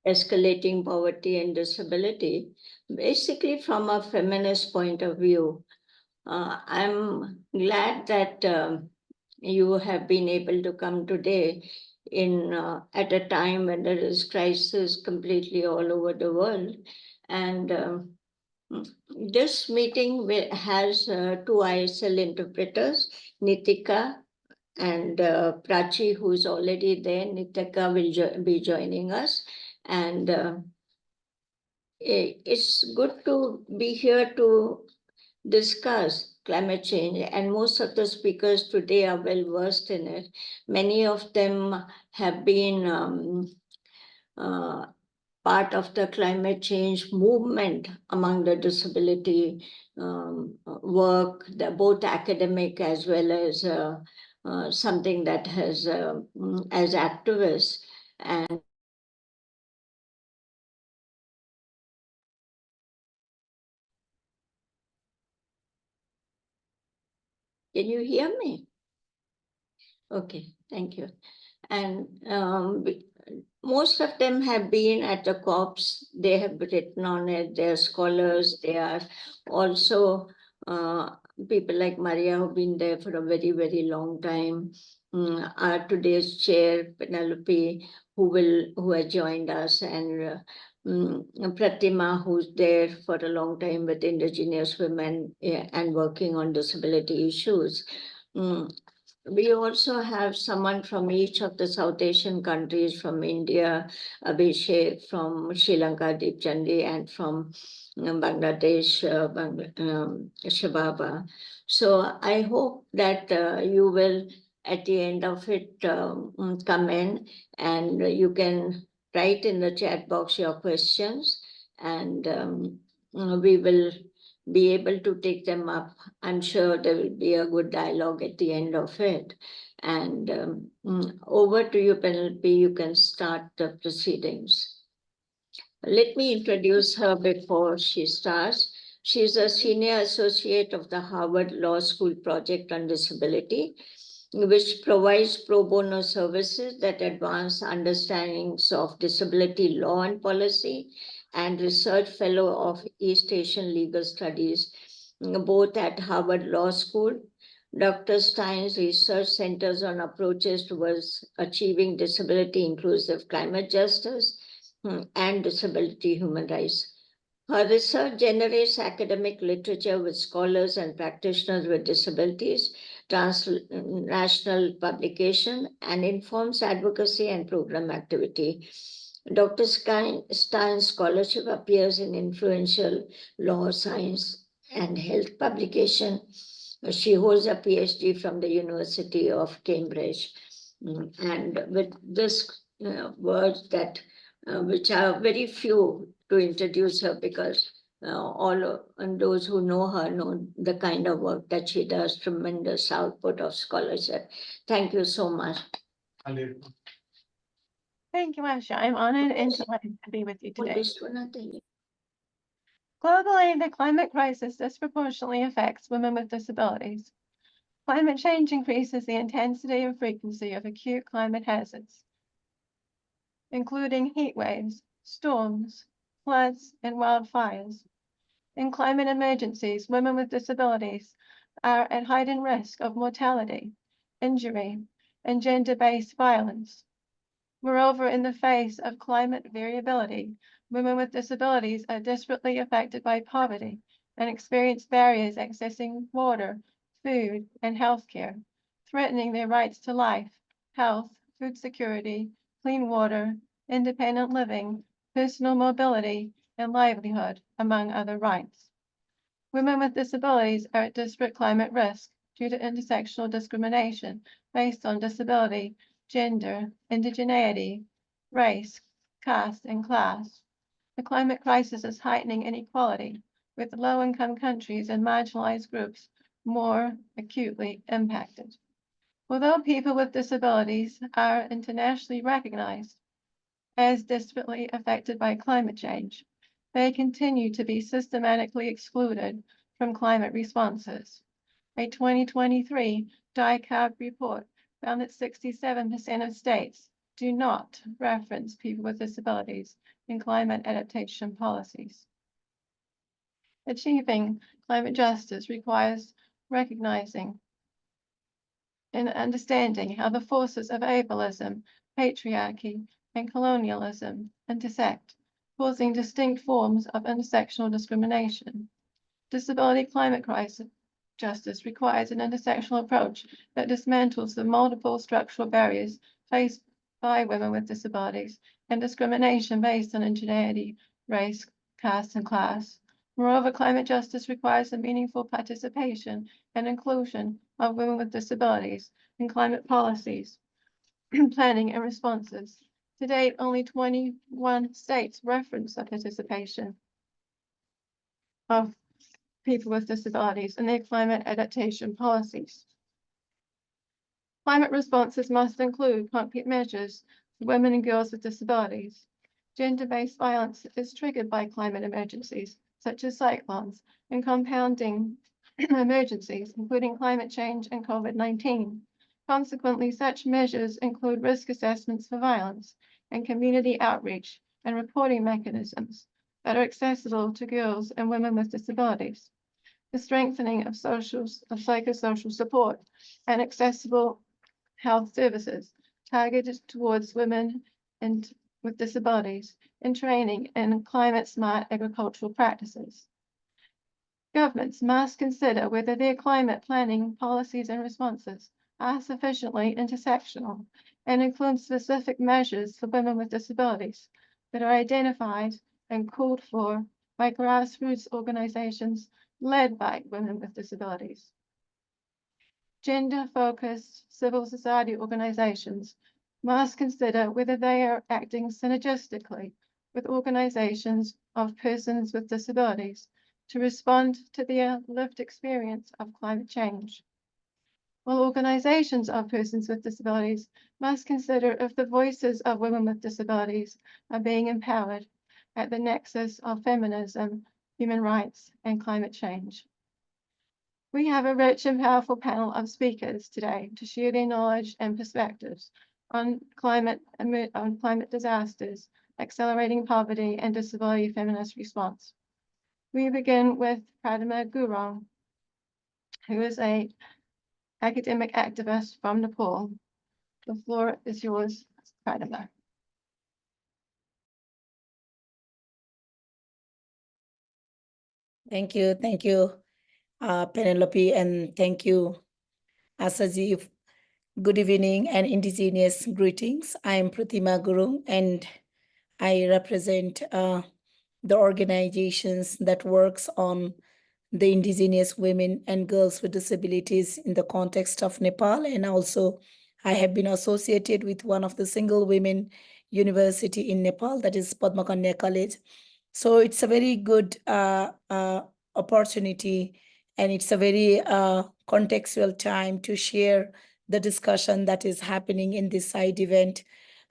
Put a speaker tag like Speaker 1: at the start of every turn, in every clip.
Speaker 1: Escalating Poverty and Disability, basically from a feminist point of view. I'm glad that you have been able to come today at a time when there is crisis completely all over the world. And this meeting has two ISL interpreters, Nitika and Prachi, who's already there. Nitika will be joining us. And it's good to be here to discuss climate change, and most of the speakers today are well versed in it. Many of them have been part of the climate change movement among the disability work, both academic as well as something that has as activists. And can you hear me? Okay, thank you. And most of them have been at the COPs. They have written on it. They're scholars. They are also people like Maria who've been there for a very, very long time. Our today's chair, Penelope, who has joined us, and Pratima, who's there for a long time with indigenous women and working on disability issues. We also have someone from each of the South Asian countries, from India, Abhishek, from Sri Lanka, Deepchandi, and from Bangladesh, Shababa. So I hope that you will, at the end of it, come in, and you can write in the chat box your questions, and we will be able to take them up. I'm sure there will be a good dialogue at the end of it. And over to you, Penelope. You can start the proceedings. Let me introduce her before she starts. She's a senior associate of the Harvard Law School Project on Disability, which provides pro bono services that advance understandings of disability law and policy, and research fellow of East Asian Legal Studies, both at Harvard Law School. Dr. Stein's research centers on approaches towards achieving disability inclusive climate justice and disability human rights. Her research generates academic literature with scholars and practitioners with disabilities, transnational publication, and informs advocacy and program activity. Dr. Stein's scholarship appears in influential law, science, and health publication. She holds a PhD from the University of Cambridge. And with this words that which are very few to introduce her, because and those who know her know the kind of work that she does, tremendous output of scholarship. Thank you so much.
Speaker 2: Thank you, Asha. I'm honored and delighted to be with you today. Globally, the climate crisis disproportionately affects women with disabilities. Climate change increases the intensity and frequency of acute climate hazards, including heat waves, storms, floods, and wildfires. In climate emergencies, women with disabilities are at heightened risk of mortality, injury, and gender-based violence. Moreover, in the face of climate variability, women with disabilities are disparately affected by poverty and experience barriers accessing water, food, and healthcare, threatening their rights to life, health, food security, clean water, independent living, personal mobility, and livelihood, among other rights. Women with disabilities are at disparate climate risk due to intersectional discrimination based on disability, gender, indigeneity, race, caste, and class. The climate crisis is heightening inequality, with low-income countries and marginalized groups more acutely impacted. Although people with disabilities are internationally recognized as disparately affected by climate change, they continue to be systematically excluded from climate responses. A 2023 DICARB report found that 67% of states do not reference people with disabilities in climate adaptation policies. Achieving climate justice requires recognizing and understanding how the forces of ableism, patriarchy, and colonialism intersect, causing distinct forms of intersectional discrimination. Disability climate crisis justice requires an intersectional approach that dismantles the multiple structural barriers faced by women with disabilities and discrimination based on ingenuity, race, caste, and class. Moreover, climate justice requires the meaningful participation and inclusion of women with disabilities in climate policies, planning, and responses. To date, only 21 states reference the participation of people with disabilities in their climate adaptation policies. Climate responses must include concrete measures for women and girls with disabilities. Gender-based violence is triggered by climate emergencies, such as cyclones, and compounding emergencies, including climate change and COVID-19. Consequently, such measures include risk assessments for violence and community outreach and reporting mechanisms that are accessible to girls and women with disabilities. The strengthening of psychosocial support and accessible health services targeted towards women and with disabilities, and training in climate-smart agricultural practices. Governments must consider whether their climate planning policies and responses are sufficiently intersectional and include specific measures for women with disabilities that are identified and called for by grassroots organizations led by women with disabilities. Gender-focused civil society organizations must consider whether they are acting synergistically with organizations of persons with disabilities to respond to their lived experience of climate change. While organizations of persons with disabilities must consider if the voices of women with disabilities are being empowered at the nexus of feminism, human rights, and climate change. We have a rich and powerful panel of speakers today to share their knowledge and perspectives on climate disasters, accelerating poverty, and disability feminist response. We begin with Pradima Gurung, who is an academic activist from Nepal. The floor is yours, Pradima.
Speaker 3: Thank you, Penelope, and thank you, Asaji. Good evening and indigenous greetings. I am Pratima Gurung, and I represent the organizations that works on the indigenous women and girls with disabilities in the context of Nepal. And also I have been associated with one of the single women university in Nepal, that is Padma Kanya College. So it's a very good opportunity, and it's a very contextual time to share the discussion that is happening in this side event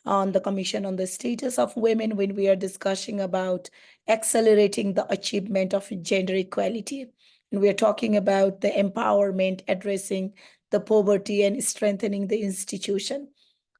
Speaker 3: on the Commission on the Status of Women, when we are discussing about accelerating the achievement of gender equality. And we are talking about the empowerment, addressing the poverty, and strengthening the institution.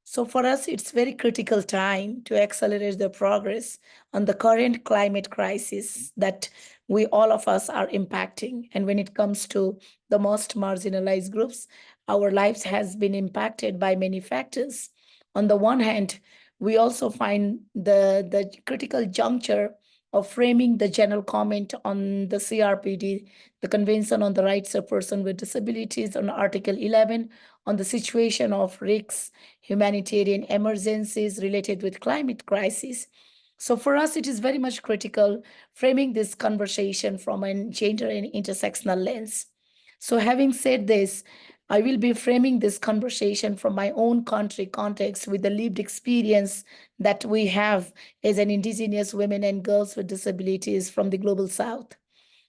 Speaker 3: So for us, it's very critical time to accelerate the progress on the current climate crisis that we, all of us, are impacting. And when it comes to the most marginalized groups, our lives has been impacted by many factors. On the one hand, we also find the critical juncture of framing the general comment on the CRPD, the Convention on the Rights of Persons with Disabilities, on Article 11, on the situation of risks, humanitarian emergencies related with climate crisis. So for us, it is very much critical framing this conversation from a gender and intersectional lens. So having said this, I will be framing this conversation from my own country context with the lived experience that we have as an indigenous women and girls with disabilities from the global south.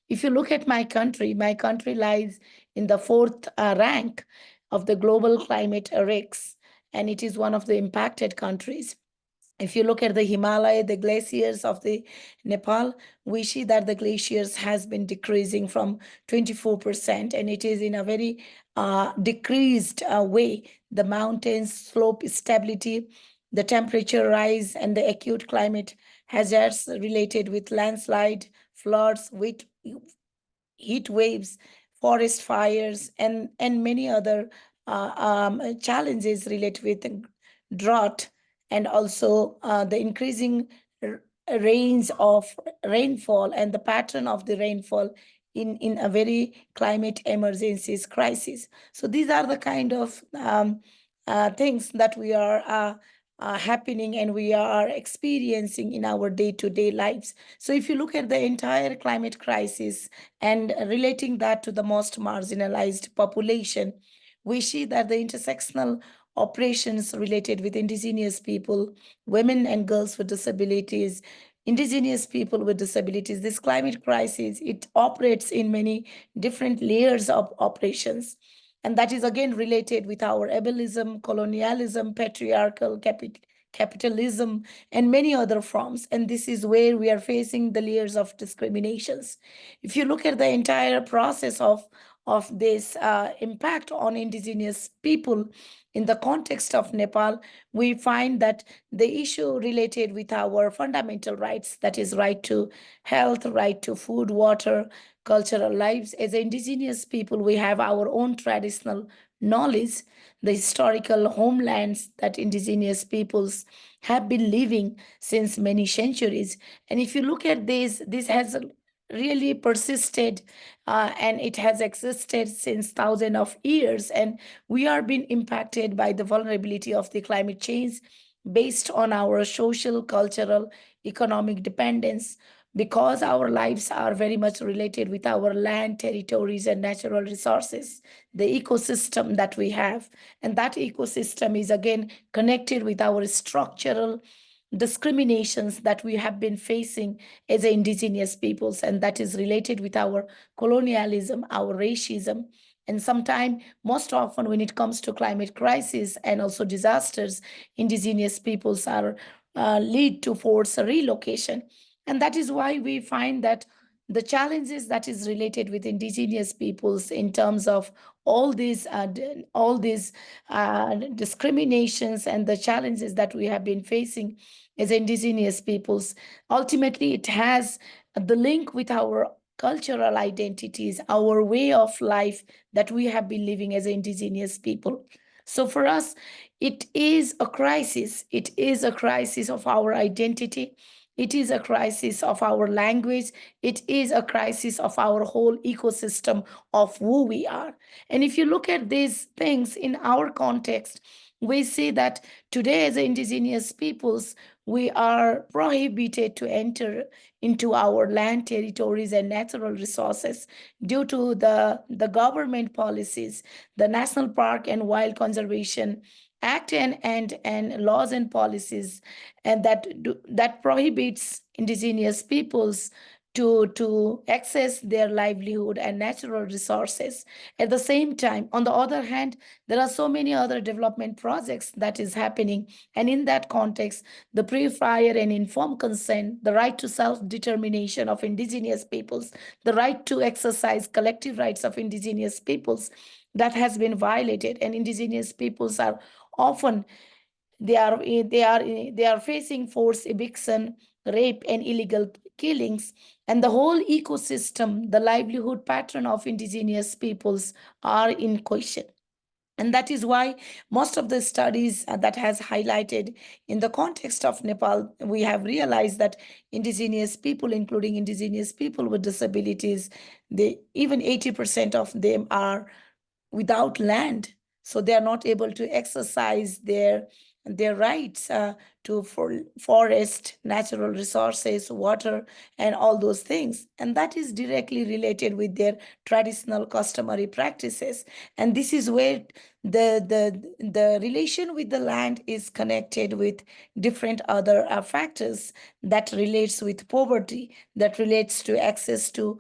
Speaker 3: If you look at my country lies in the fourth rank of the global climate risks, and it is one of the impacted countries. If you look at the Himalaya, the glaciers of the Nepal, we see that the glaciers has been decreasing from 24%, and it is in a very decreased way. The mountains slope stability the temperature rise and the acute climate hazards related with landslide, floods, heat waves, forest fires, and many other challenges related with the drought, and also the increasing range of rainfall and the pattern of the rainfall in a very climate emergencies crisis. So these are the kind of things that we are happening and we are experiencing in our day-to-day lives. So if you look at the entire climate crisis and relating that to the most marginalized population, we see that the intersectional operations related with indigenous people, women and girls with disabilities, indigenous people with disabilities, this climate crisis, it operates in many different layers of operations. And that is again related with our ableism, colonialism, patriarchal capitalism, and many other forms. And this is where we are facing the layers of discriminations. If you look at the entire process of this impact on indigenous people in the context of Nepal, we find that the issue related with our fundamental rights, that is right to health, right to food, water, cultural lives. As indigenous people, we have our own traditional knowledge, the historical homelands that indigenous peoples have been living since many centuries. And if you look at this has really persisted and it has existed since thousands of years. And we are being impacted by the vulnerability of the climate change based on our social, cultural, economic dependence, because our lives are very much related with our land, territories, and natural resources, the ecosystem that we have. And that ecosystem is again connected with our structural discriminations that we have been facing as indigenous peoples, and that is related with our colonialism, our racism. And sometimes, most often, when it comes to climate crisis and also disasters, indigenous peoples are lead to forced relocation. And that is why we find that the challenges that is related with indigenous peoples in terms of all these discriminations and the challenges that we have been facing as indigenous peoples, ultimately it has the link with our cultural identities, our way of life that we have been living as indigenous people. So for us, it is a crisis. It is a crisis of our identity. It is a crisis of our language. It is a crisis of our whole ecosystem of who we are. And if you look at these things in our context, we see that today, as indigenous peoples, we are prohibited to enter into our land, territories, and natural resources due to the government policies, the National Park and Wild Conservation Act, and laws and policies, and that prohibits indigenous peoples to access their livelihood and natural resources. At the same time, on the other hand, there are so many other development projects that is happening. And in that context, the pre-prior and informed consent, the right to self-determination of indigenous peoples, the right to exercise collective rights of indigenous peoples, that has been violated. And indigenous peoples are often they are facing forced eviction, rape, and illegal killings. And the whole ecosystem, the livelihood pattern of indigenous peoples are in question. And that is why most of the studies that has highlighted in the context of Nepal, we have realized that indigenous people, including indigenous people with disabilities, they even 80% of them are without land. So they are not able to exercise their rights to forest, natural resources, water, and all those things. And that is directly related with their traditional customary practices. And this is where the relation with the land is connected with different other factors that relates with poverty, that relates to access to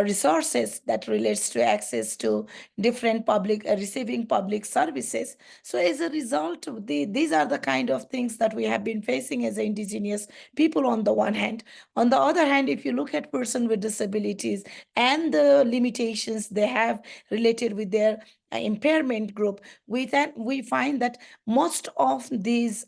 Speaker 3: resources, that relates to access to different receiving public services. So as a result, these are the kind of things that we have have been facing as indigenous people on the one hand. On the other hand, if you look at person with disabilities and the limitations they have related with their impairment group, we find that most of these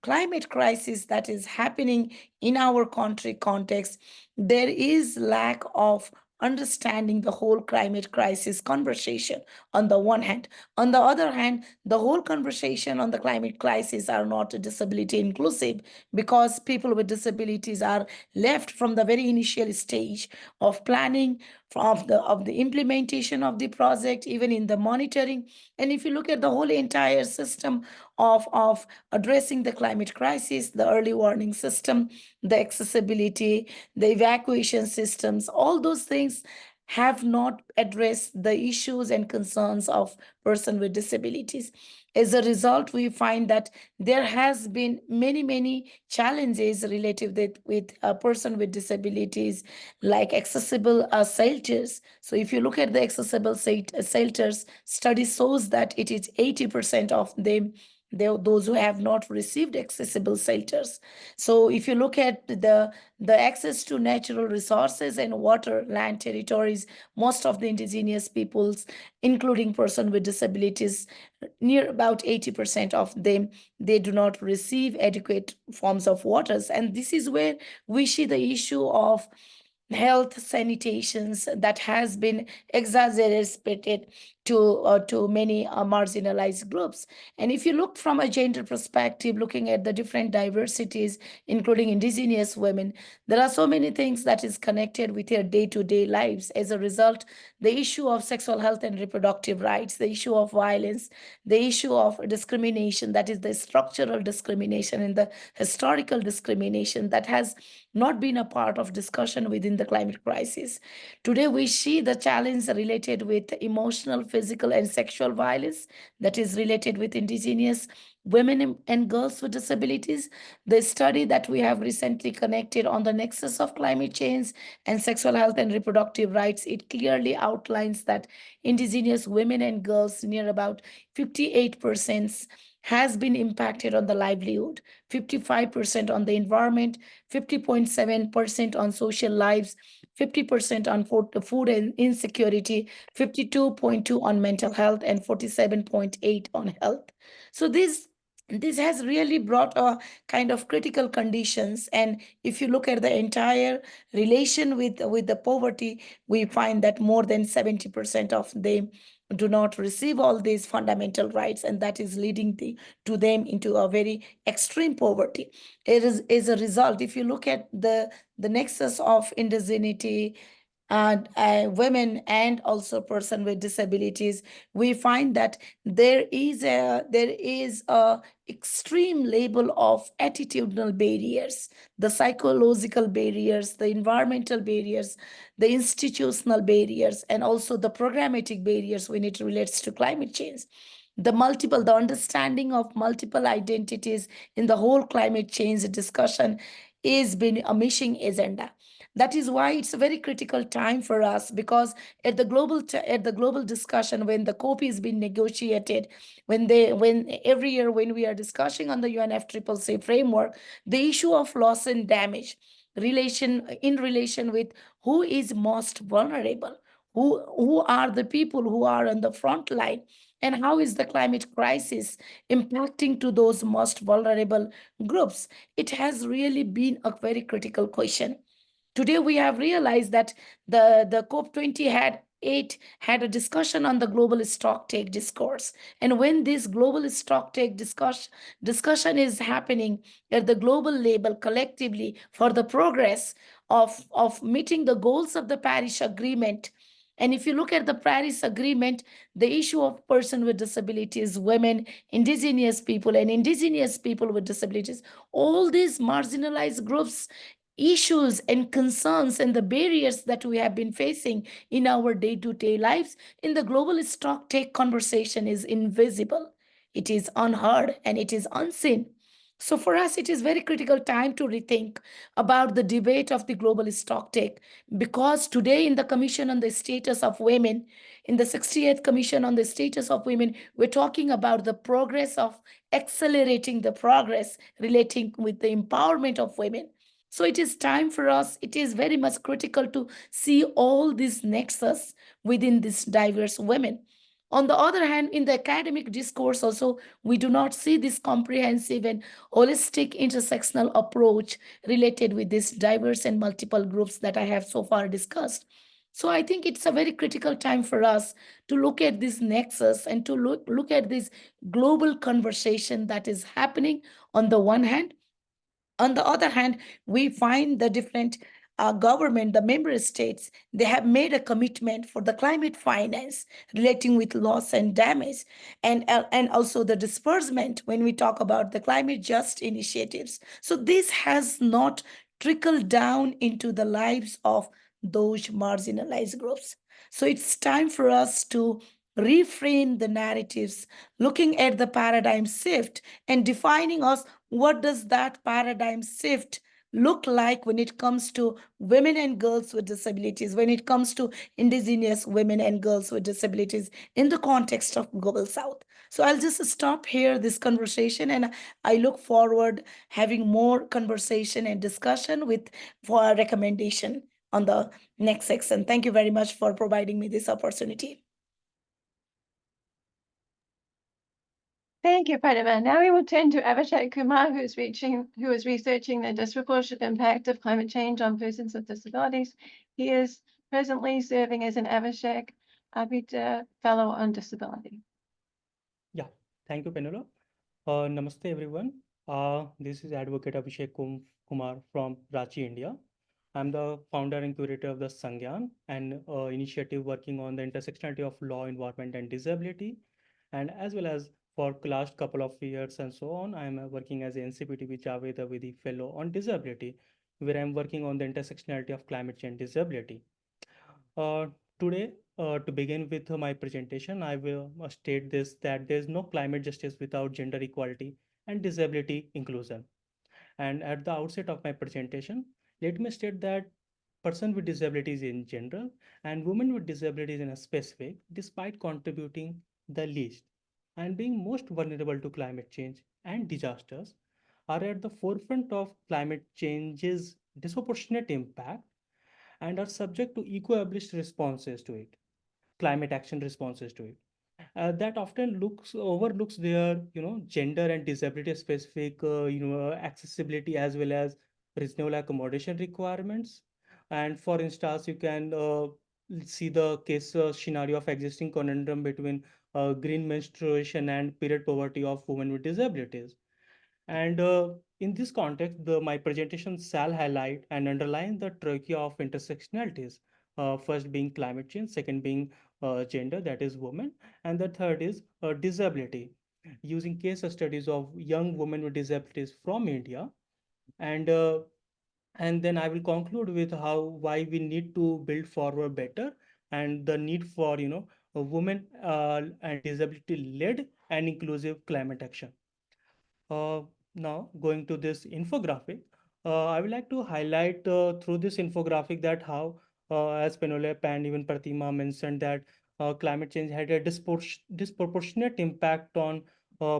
Speaker 3: climate crisis that is happening in our country context, there is lack of understanding the whole climate crisis conversation on the one hand. On the other hand, the whole conversation on the climate crisis are not disability inclusive, because people with disabilities are left from the very initial stage of planning, of the implementation of the project, even in the monitoring. And if you look at the whole entire system of addressing the climate crisis, the early warning system, the accessibility, the evacuation systems, all those things have not addressed the issues and concerns of person with disabilities. As a result, we find that there has been many challenges related with a person with disabilities, like accessible shelters. So if you look at the accessible shelters, study shows that it is 80% of them, those who have not received accessible shelters. So if you look at the access to natural resources and water, land, territories, most of the indigenous peoples, including person with disabilities, near about 80% of them, they do not receive adequate forms of waters. And this is where we see the issue of health sanitations that has been exaggerated to many marginalized groups. And if you look from a gender perspective, looking at the different diversities, including indigenous women, there are so many things that is connected with their day-to-day lives. As a result, the issue of sexual health and reproductive rights, the issue of violence, the issue of discrimination, that is the structural discrimination and the historical discrimination that has not been a part of discussion within the climate crisis. Today, we see the challenge related with emotional, physical, and sexual violence that is related with indigenous women and girls with disabilities. The study that we have recently connected on the nexus of climate change and sexual health and reproductive rights, it clearly outlines that indigenous women and girls, near about 58%, has been impacted on the livelihood, 55% on the environment, 50.7% on social lives, 50% on food and insecurity, 52.2 on mental health, and 47.8 on health. So this has really brought a kind of critical conditions. And if you look at the entire relation with the poverty, we find that more than 70% of them do not receive all these fundamental rights, and that is leading to them into a very extreme poverty. It is as a result, if you look at the nexus of indigeneity, women and also person with disabilities, we find that there is a extreme level of attitudinal barriers, the psychological barriers, the environmental barriers, the institutional barriers, and also the programmatic barriers when it relates to climate change. The understanding of multiple identities in the whole climate change discussion is been a missing agenda. That is why it's a very critical time for us, because at the global discussion, when the COP is being negotiated, when every year when we are discussing on the UNFCCC framework, the issue of loss and damage in relation with who is most vulnerable, who are the people who are on the front line, and how is the climate crisis impacting to those most vulnerable groups. It has really been a very critical question. Today, we have realized that the COP20 had a discussion on the global stocktake discourse. And when this global stocktake discussion is happening at the global level collectively for the progress of meeting the goals of the Paris Agreement. And if you look at the Paris Agreement, the issue of person with disabilities, women, indigenous people, and indigenous people with disabilities, all these marginalized groups, issues and concerns and the barriers that we have been facing in our day-to-day lives in the global stock take conversation is invisible. It is unheard and it is unseen. So for us, it is very critical time to rethink about the debate of the global stocktake, because today in the Commission on the Status of Women, in the 68th Commission on the Status of Women, we're talking about the progress of accelerating the progress relating with the empowerment of women. So it is time for us, it is very much critical to see all these nexus within this diverse women. On the other hand, in the academic discourse also, we do not see this comprehensive and holistic intersectional approach related with these diverse and multiple groups that I have so far discussed. So I think it's a very critical time for us to look at this nexus and to look at this global conversation that is happening on the one hand. On the other hand, we find the different government, the member states, they have made a commitment for the climate finance relating with loss and damage, and also the disbursement when we talk about the climate just initiatives. So this has not trickled down into the lives of those marginalized groups. So it's time for us to reframe the narratives, looking at the paradigm shift and defining us what does that paradigm shift look like when it comes to women and girls with disabilities, when it comes to indigenous women and girls with disabilities in the context of global south. So I'll just stop here this conversation, and I look forward having more conversation and discussion with for a recommendation on the next section. Thank you very much for providing me this opportunity.
Speaker 2: Thank you, Pradima. Now we will turn to Abhishek Kumar, who is researching the disproportionate impact of climate change on persons with disabilities. He is presently serving as an Abhishek Abhita Fellow on Disability.
Speaker 4: Yeah, thank you, Penula. Namaste, everyone. This is Advocate Kumar from Ranchi, India. I'm the founder and curator of the Sangyan, an initiative working on the intersectionality of law, environment, and disability. And as well as for last couple of years and so on, I'm working as a NCPTB Javed Avidi Fellow on Disability, where I'm working on the intersectionality of climate change disability. Uh, Today, to begin with my presentation, I will state this that there is no climate justice without gender equality and disability inclusion. And at the outset of my presentation, let me state that person with disabilities in general and women with disabilities in a specific, despite contributing the least and being most vulnerable to climate change and disasters, are at the forefront of climate change's disproportionate impact and are subject to eco-ableist responses to it, climate action responses to it. That often looks overlooks their, gender and disability specific, accessibility as well as reasonable accommodation requirements. And for instance, you can see the case scenario of existing conundrum between green menstruation and period poverty of women with disabilities. And in this context, my presentation shall highlight and underline the trachea of intersectionalities. First being climate change, second being gender, that is women, and the third is disability, using case studies of young women with disabilities from India. And and then I will conclude with how why we need to build forward better and the need for a women and disability led and inclusive climate action. Uh, Now, going to this infographic, I would like to highlight through this infographic that how, as Penolep and even Pratima mentioned, that climate change had a disproportionate impact on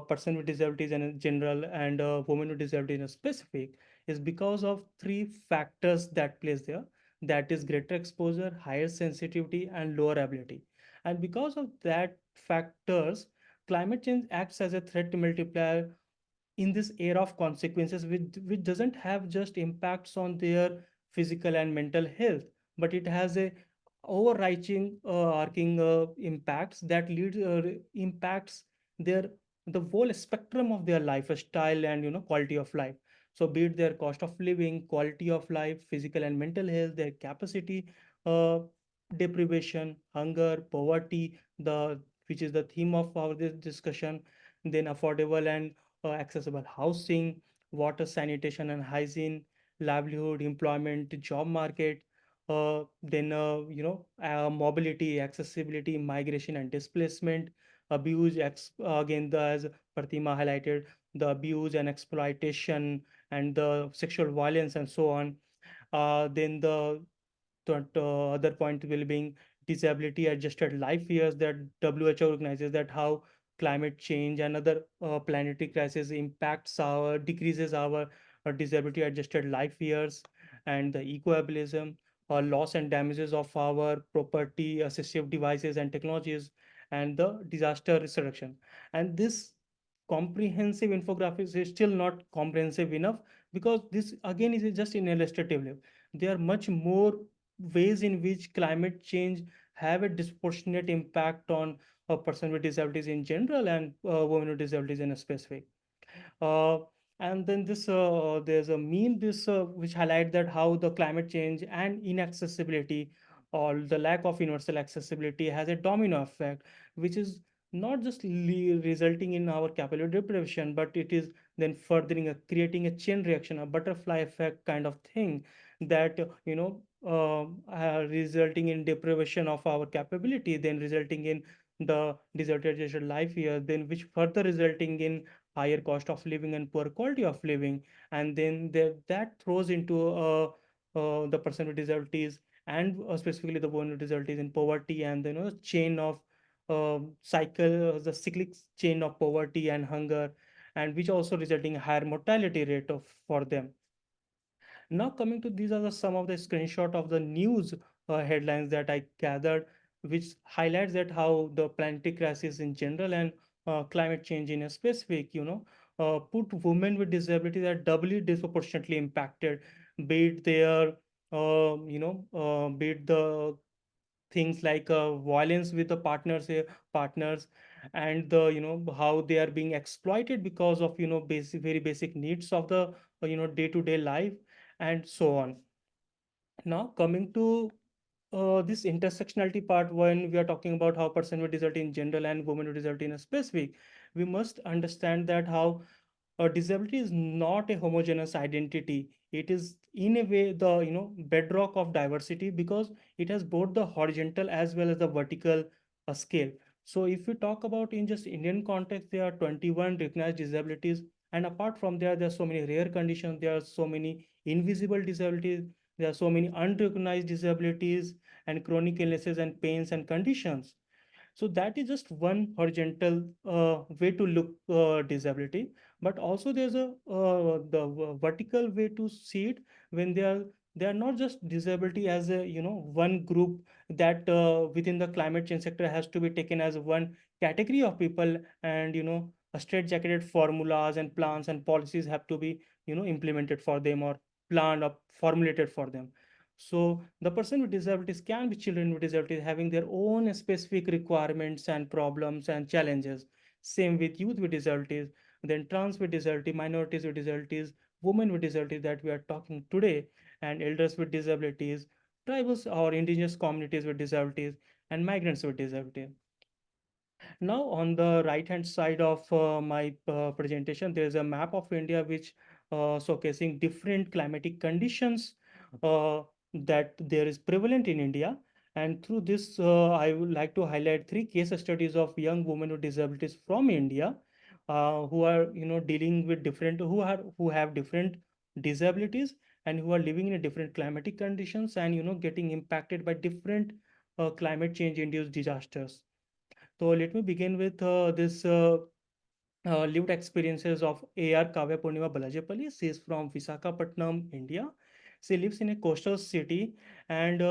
Speaker 4: person with disabilities in general and women with disabilities in specific, is because of three factors that plays there. That is greater exposure, higher sensitivity, and lower ability. And because of that factors, climate change acts as a threat multiplier in this era of consequences, which doesn't have just impacts on their physical and mental health, but it has a overarching arcing impacts that impacts their the whole spectrum of their lifestyle and quality of life. So be it their cost of living, quality of life, physical and mental health, their capacity, uh, deprivation, hunger, poverty, the which is the theme of our this discussion, then affordable and accessible housing, water, sanitation and hygiene, livelihood, employment, job market, then mobility, accessibility, migration and displacement, abuse, again as Pratima highlighted, the abuse and exploitation and the sexual violence and so on. Then the other point will being disability adjusted life years, that WHO recognizes that how climate change and other planetary crisis impacts our decreases our disability adjusted life years, and the ecoabilism or loss and damages of our property, assistive devices and technologies, and the disaster reduction. And this comprehensive infographics is still not comprehensive enough, because this again is just in illustrative level. There are much more ways in which climate change have a disproportionate impact on a person with disabilities in general, and women with disabilities in a specific. uh, and then this there's a meme this which highlight that how the climate change and inaccessibility, or the lack of universal accessibility, has a domino effect, which is not just resulting in our capillary deprivation, but it is then furthering creating a chain reaction, a butterfly effect kind of thing, that resulting in deprivation of our capability, then resulting in the desertification life here, then which further resulting in higher cost of living and poor quality of living. And then that throws into the person with disabilities, and specifically the woman with disabilities in poverty, and chain of the cyclic chain of poverty and hunger, and which also resulting in higher mortality rate of for them. Now coming to, these are some of the screenshot of the news headlines that I gathered, which highlights that how the planetary crisis in general and climate change in a specific, put women with disabilities are doubly disproportionately impacted, be it their, be it the things like violence with the partners, and the how they are being exploited because of basic, very basic needs of the day-to-day life, and so on. Now coming to this intersectionality part, when we are talking about how person with disability in general and women with disability in a specific, we must understand that how disability is not a homogeneous identity. It is in a way the bedrock of diversity, because it has both the horizontal as well as the vertical scale. So if we talk about in just Indian context, there are 21 recognized disabilities, and apart from there are so many rare conditions, there are so many invisible disabilities, there are so many unrecognized disabilities, and chronic illnesses and pains and conditions. So that is just one horizontal way to look disability, but also there's a vertical way to see it, when they are not just disability as a one group that within the climate change sector has to be taken as one category of people, and a straight jacketed formulas and plans and policies have to be implemented for them, or planned or formulated for them. So the person with disabilities can be children with disabilities having their own specific requirements and problems and challenges. Same with youth with disabilities, then trans with disability, minorities with disabilities, women with disabilities that we are talking today, and elders with disabilities, tribals or indigenous communities with disabilities, and migrants with disabilities. Now, on the right-hand side of my presentation, there is a map of India which showcasing different climatic conditions uh, that there is prevalent in India. And through this, I would like to highlight three case studies of young women with disabilities from India, who are dealing with different, who have different disabilities, and who are living in a different climatic conditions, and getting impacted by different climate change induced disasters. So let me begin with this lived experiences of A.R. Kavya Purnima Balajapalli. She is from Visakhapatnam, India. She lives in a coastal city, and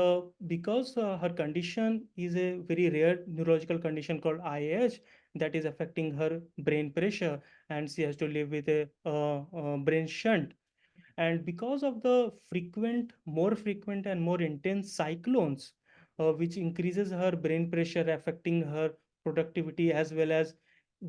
Speaker 4: because her condition is a very rare neurological condition called IAH that is affecting her brain pressure, and she has to live with a brain shunt. And because of the more frequent and more intense cyclones, which increases her brain pressure, affecting her productivity, as well as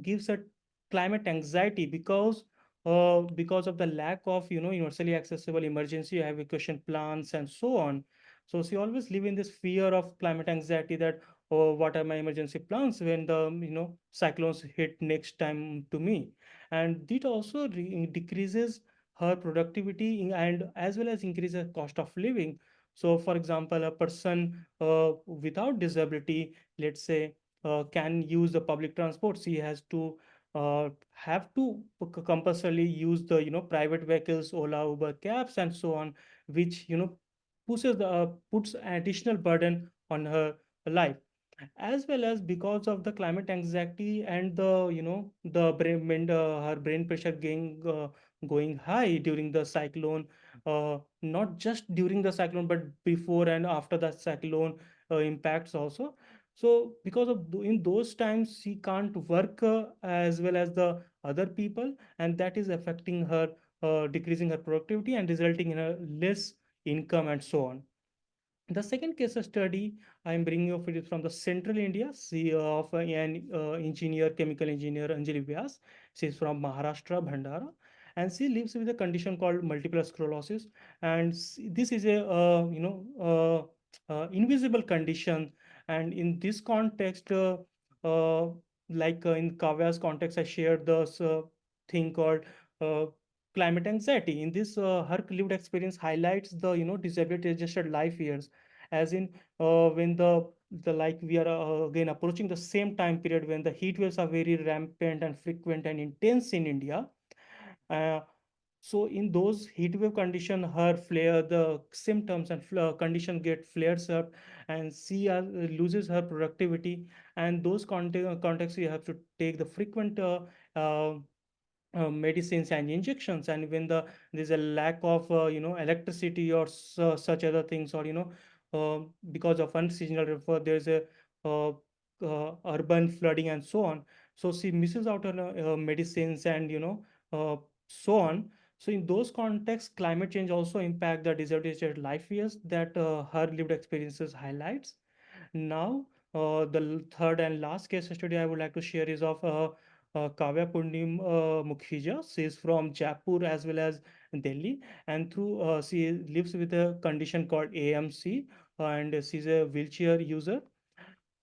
Speaker 4: gives her climate anxiety, because of the lack of universally accessible emergency evacuation plans and so on. So she always live in this fear of climate anxiety, that, oh, what are my emergency plans when the cyclones hit next time to me. And it also decreases her productivity, and as well as increase the cost of living. So for example, a person without disability, let's say, can use the public transport. She has to have to compulsorily use the private vehicles, Ola, Uber, cabs, and so on, which puts additional burden on her life, as well as because of the climate anxiety and the her brain pressure going high during the cyclone, not just during the cyclone but before and after the cyclone impacts also. So because of in those times she can't work as well as the other people, and that is affecting her, decreasing her productivity and resulting in a less income and so on. The second case study I'm bringing up it from the central India, of an engineer, chemical engineer, Anjali Vyas. She's from Maharashtra, Bhandara, and she lives with a condition called multiple sclerosis. And this is a invisible condition. And in this context, in Kavya's context, I shared this thing called uh, climate anxiety. In this, her lived experience highlights the disability adjusted life years, as in when the like we are again approaching the same time period when the heat waves are very rampant and frequent and intense in India. uh, so in those heat wave condition, her flare the symptoms and condition get flares up, and she loses her productivity. And those contexts you have to take the frequent uh, medicines and injections. And when there's a lack of electricity or such other things, or because of unseasonal rainfall, there's a urban flooding and so on. So she misses out on medicines and so on. So in those contexts, climate change also impact the deserted life years that her lived experiences highlights. Now, the third and last case study I would like to share is of Kavya Pundim Mukhija. She is from Jaipur as well as Delhi, and she lives with a condition called AMC, and she's a wheelchair user.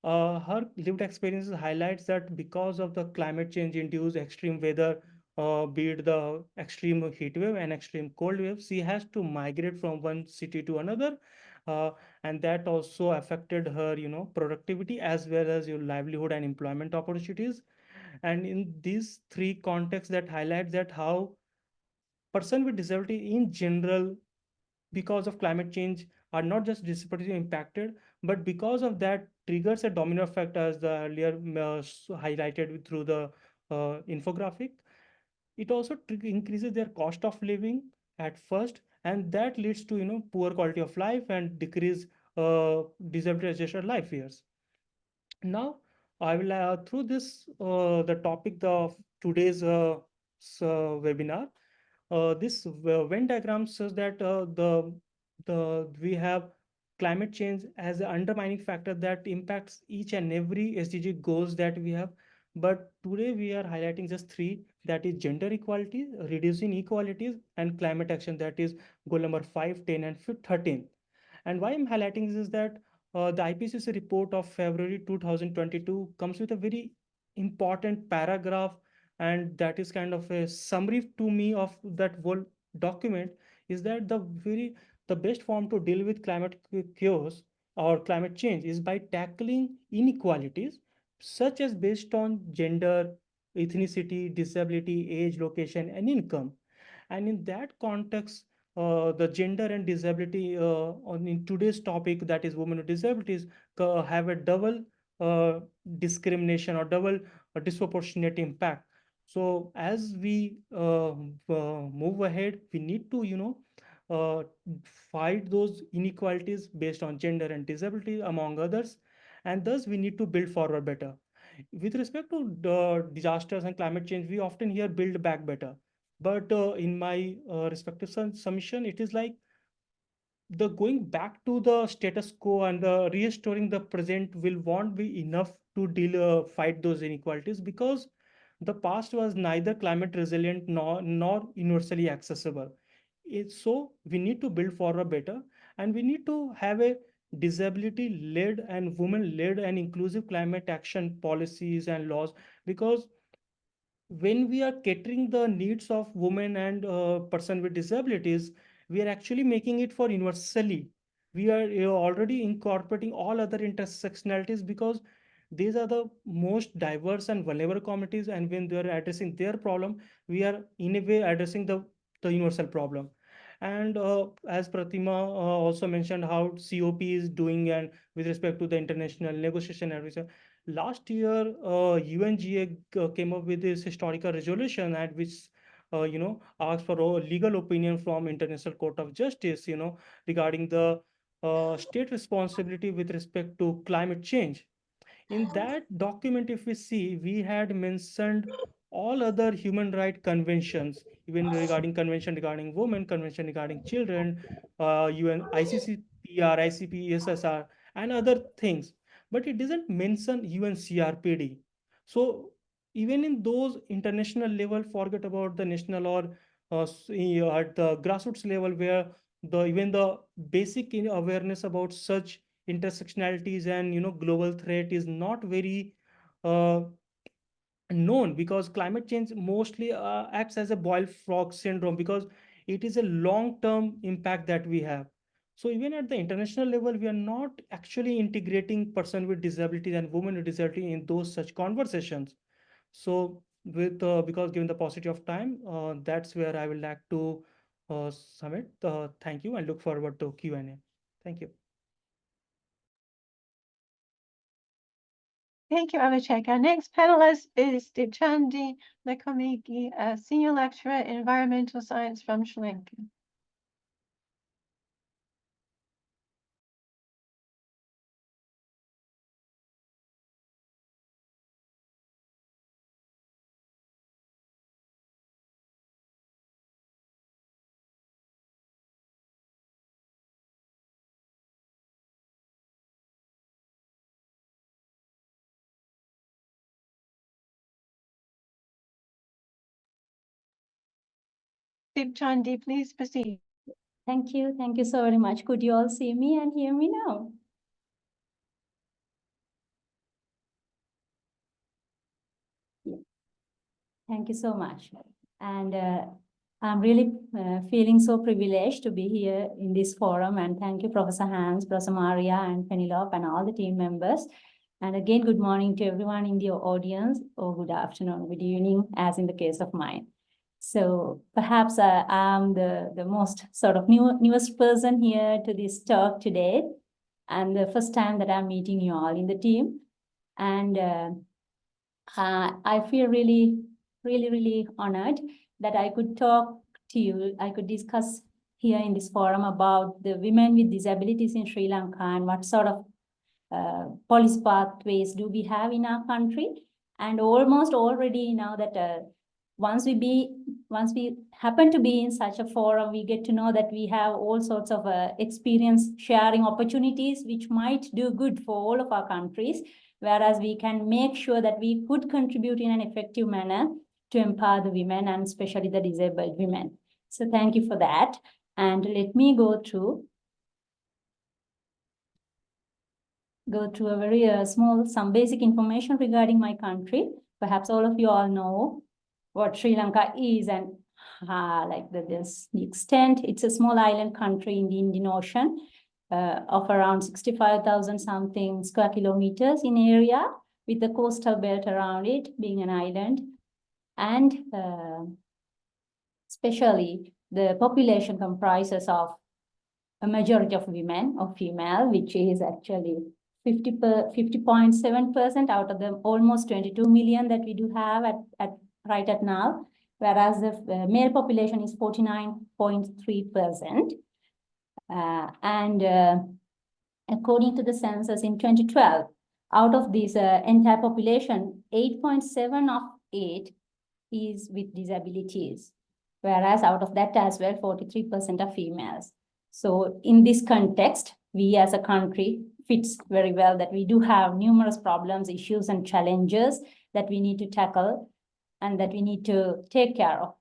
Speaker 4: Her lived experiences highlights that because of the climate change induced extreme weather, be it the extreme heat wave and extreme cold wave, she has to migrate from one city to another, uh, and that also affected her, productivity as well as your livelihood and employment opportunities. And in these three contexts, that highlights that how person with disability in general, because of climate change, are not just disproportionately impacted, but because of that triggers a domino effect, as the earlier highlighted through the infographic. It also increases their cost of living at first, and that leads to poor quality of life and decrease disability adjusted life years. Now, I will through this the topic of today's webinar. This Venn diagram says that the we have climate change as an undermining factor that impacts each and every SDG goals that we have. But today we are highlighting just three, that is gender equality, reducing inequalities, and climate action, that is goal number 5, 10, and 13. And why I'm highlighting this is that the IPCC report of February 2022 comes with a very important paragraph, and that is kind of a summary to me of that whole document. Is that the best form to deal with climate chaos or climate change is by tackling inequalities such as based on gender, ethnicity, disability, age, location, and income. And in that context, the gender and disability on in today's topic, that is women with disabilities, have a double discrimination or double disproportionate impact. So as we move ahead, we need to uh, fight those inequalities based on gender and disability among others, and thus we need to build forward better. With respect to the disasters and climate change, we often hear build back better, but in my respective submission, it is like the going back to the status quo and the restoring the present will won't be enough to fight those inequalities, because the past was neither climate resilient nor universally accessible. So we need to build for a better, and we need to have a disability led and women led and inclusive climate action policies and laws, because when we are catering the needs of women and person with disabilities, we are actually making it for universally. We are already incorporating all other intersectionalities, because these are the most diverse and vulnerable communities, and when they are addressing their problem, we are in a way addressing the universal problem. And as Pratima also mentioned how COP is doing, and with respect to the international negotiation and everything, last year UNGA came up with this historical resolution at which asked for a legal opinion from International Court of Justice, regarding the state responsibility with respect to climate change. In that document, if we see, we had mentioned all other human right conventions, even regarding convention regarding women, convention regarding children, UN, ICCPR, ICP, and other things. But it doesn't mention UNCRPD. So even in those international level, forget about the national or at the grassroots level, where the even the basic awareness about such intersectionalities and global threat is not very uh, known, because climate change mostly acts as a boiled frog syndrome, because it is a long term impact that we have. So even at the international level, we are not actually integrating person with disabilities and women with disability in those such conversations. So with because given the paucity of time, that's where I would like to submit. Thank you, and look forward to Q&A. Thank you.
Speaker 2: Thank you, Abhishek. Our next panelist is Dipchandi Lekomiki, a senior lecturer in environmental science from Sri Lanka. Dipchandi, please proceed.
Speaker 5: Thank you. Thank you so very much. Could you all see me and hear me now? Yeah. Thank you so much. And I'm really feeling so privileged to be here in this forum. And thank you, Professor Hans, Professor Maria, and Penelope, and all the team members. And again, good morning to everyone in the audience, or good afternoon, good evening, as in the case of mine. So perhaps I'm the most sort of newest person here to this talk today, and the first time that I'm meeting you all in the team. And I feel really, really, really honored that I could talk to you. I could discuss here in this forum about the women with disabilities in Sri Lanka and what sort of policy pathways do we have in our country. And almost already now that once we happen to be in such a forum, we get to know that we have all sorts of experience sharing opportunities, which might do good for all of our countries, whereas we can make sure that we could contribute in an effective manner to empower the women, and especially the disabled women. So thank you for that. And let me go through a very some basic information regarding my country. Perhaps all of you all know what Sri Lanka is, and the extent. It's a small island country in the Indian Ocean of around 65,000 something square kilometers in area, with the coastal belt around it being an island. And especially the population comprises of a majority of women or female, which is actually 50.7% out of the almost 22 million that we do have right at now, whereas the male population is 49.3%. And according to the census in 2012, out of this entire population, 8.7 of it is with disabilities, whereas out of that as well, 43% are females. So in this context, we as a country fits very well that we do have numerous problems, issues, and challenges that we need to tackle and that we need to take care of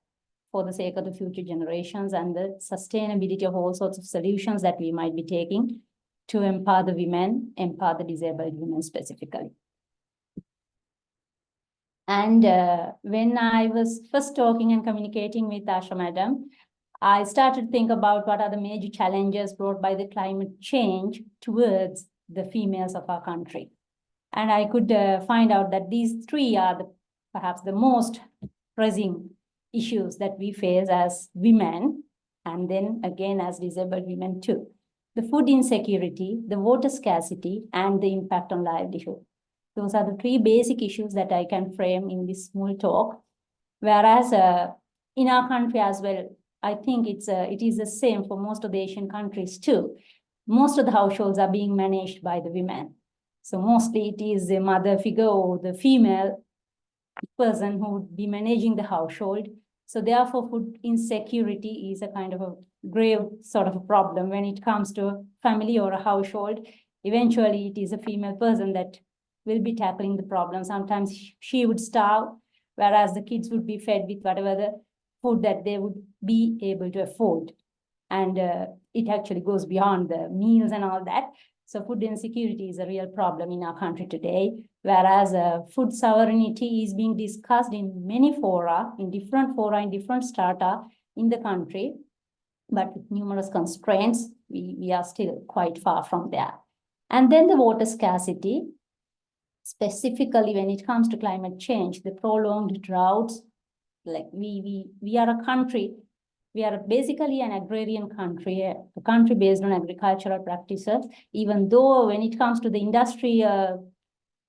Speaker 5: for the sake of the future generations and the sustainability of all sorts of solutions that we might be taking to empower the women, empower the disabled women specifically. And when I was first talking and communicating with Asha Madam, I started to think about what are the major challenges brought by the climate change towards the females of our country. And I could find out that these three are perhaps the most pressing issues that we face as women, and then again as disabled women too. The food insecurity, the water scarcity, and the impact on livelihood. Those are the three basic issues that I can frame in this small talk. Whereas in our country as well, I think it is the same for most of the Asian countries too. Most of the households are being managed by the women. So mostly it is the mother figure or the female person who would be managing the household. So therefore, food insecurity is a kind of a grave sort of a problem when it comes to a family or a household. Eventually, it is a female person that will be tackling the problem. Sometimes she would starve, whereas the kids would be fed with whatever the food that they would be able to afford. And it actually goes beyond the meals and all that. So food insecurity is a real problem in our country today, whereas food sovereignty is being discussed in many fora, in different strata in the country. But with numerous constraints, we are still quite far from there. And then the water scarcity, specifically when it comes to climate change, the prolonged droughts, like we are a country, we are basically an agrarian country, a country based on agricultural practices, even though when it comes to the industry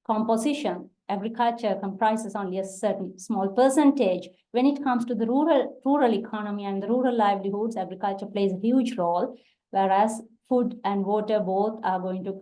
Speaker 5: composition, agriculture comprises only a certain small percentage. When it comes to the rural economy and the rural livelihoods, agriculture plays a huge role, whereas food and water both are going to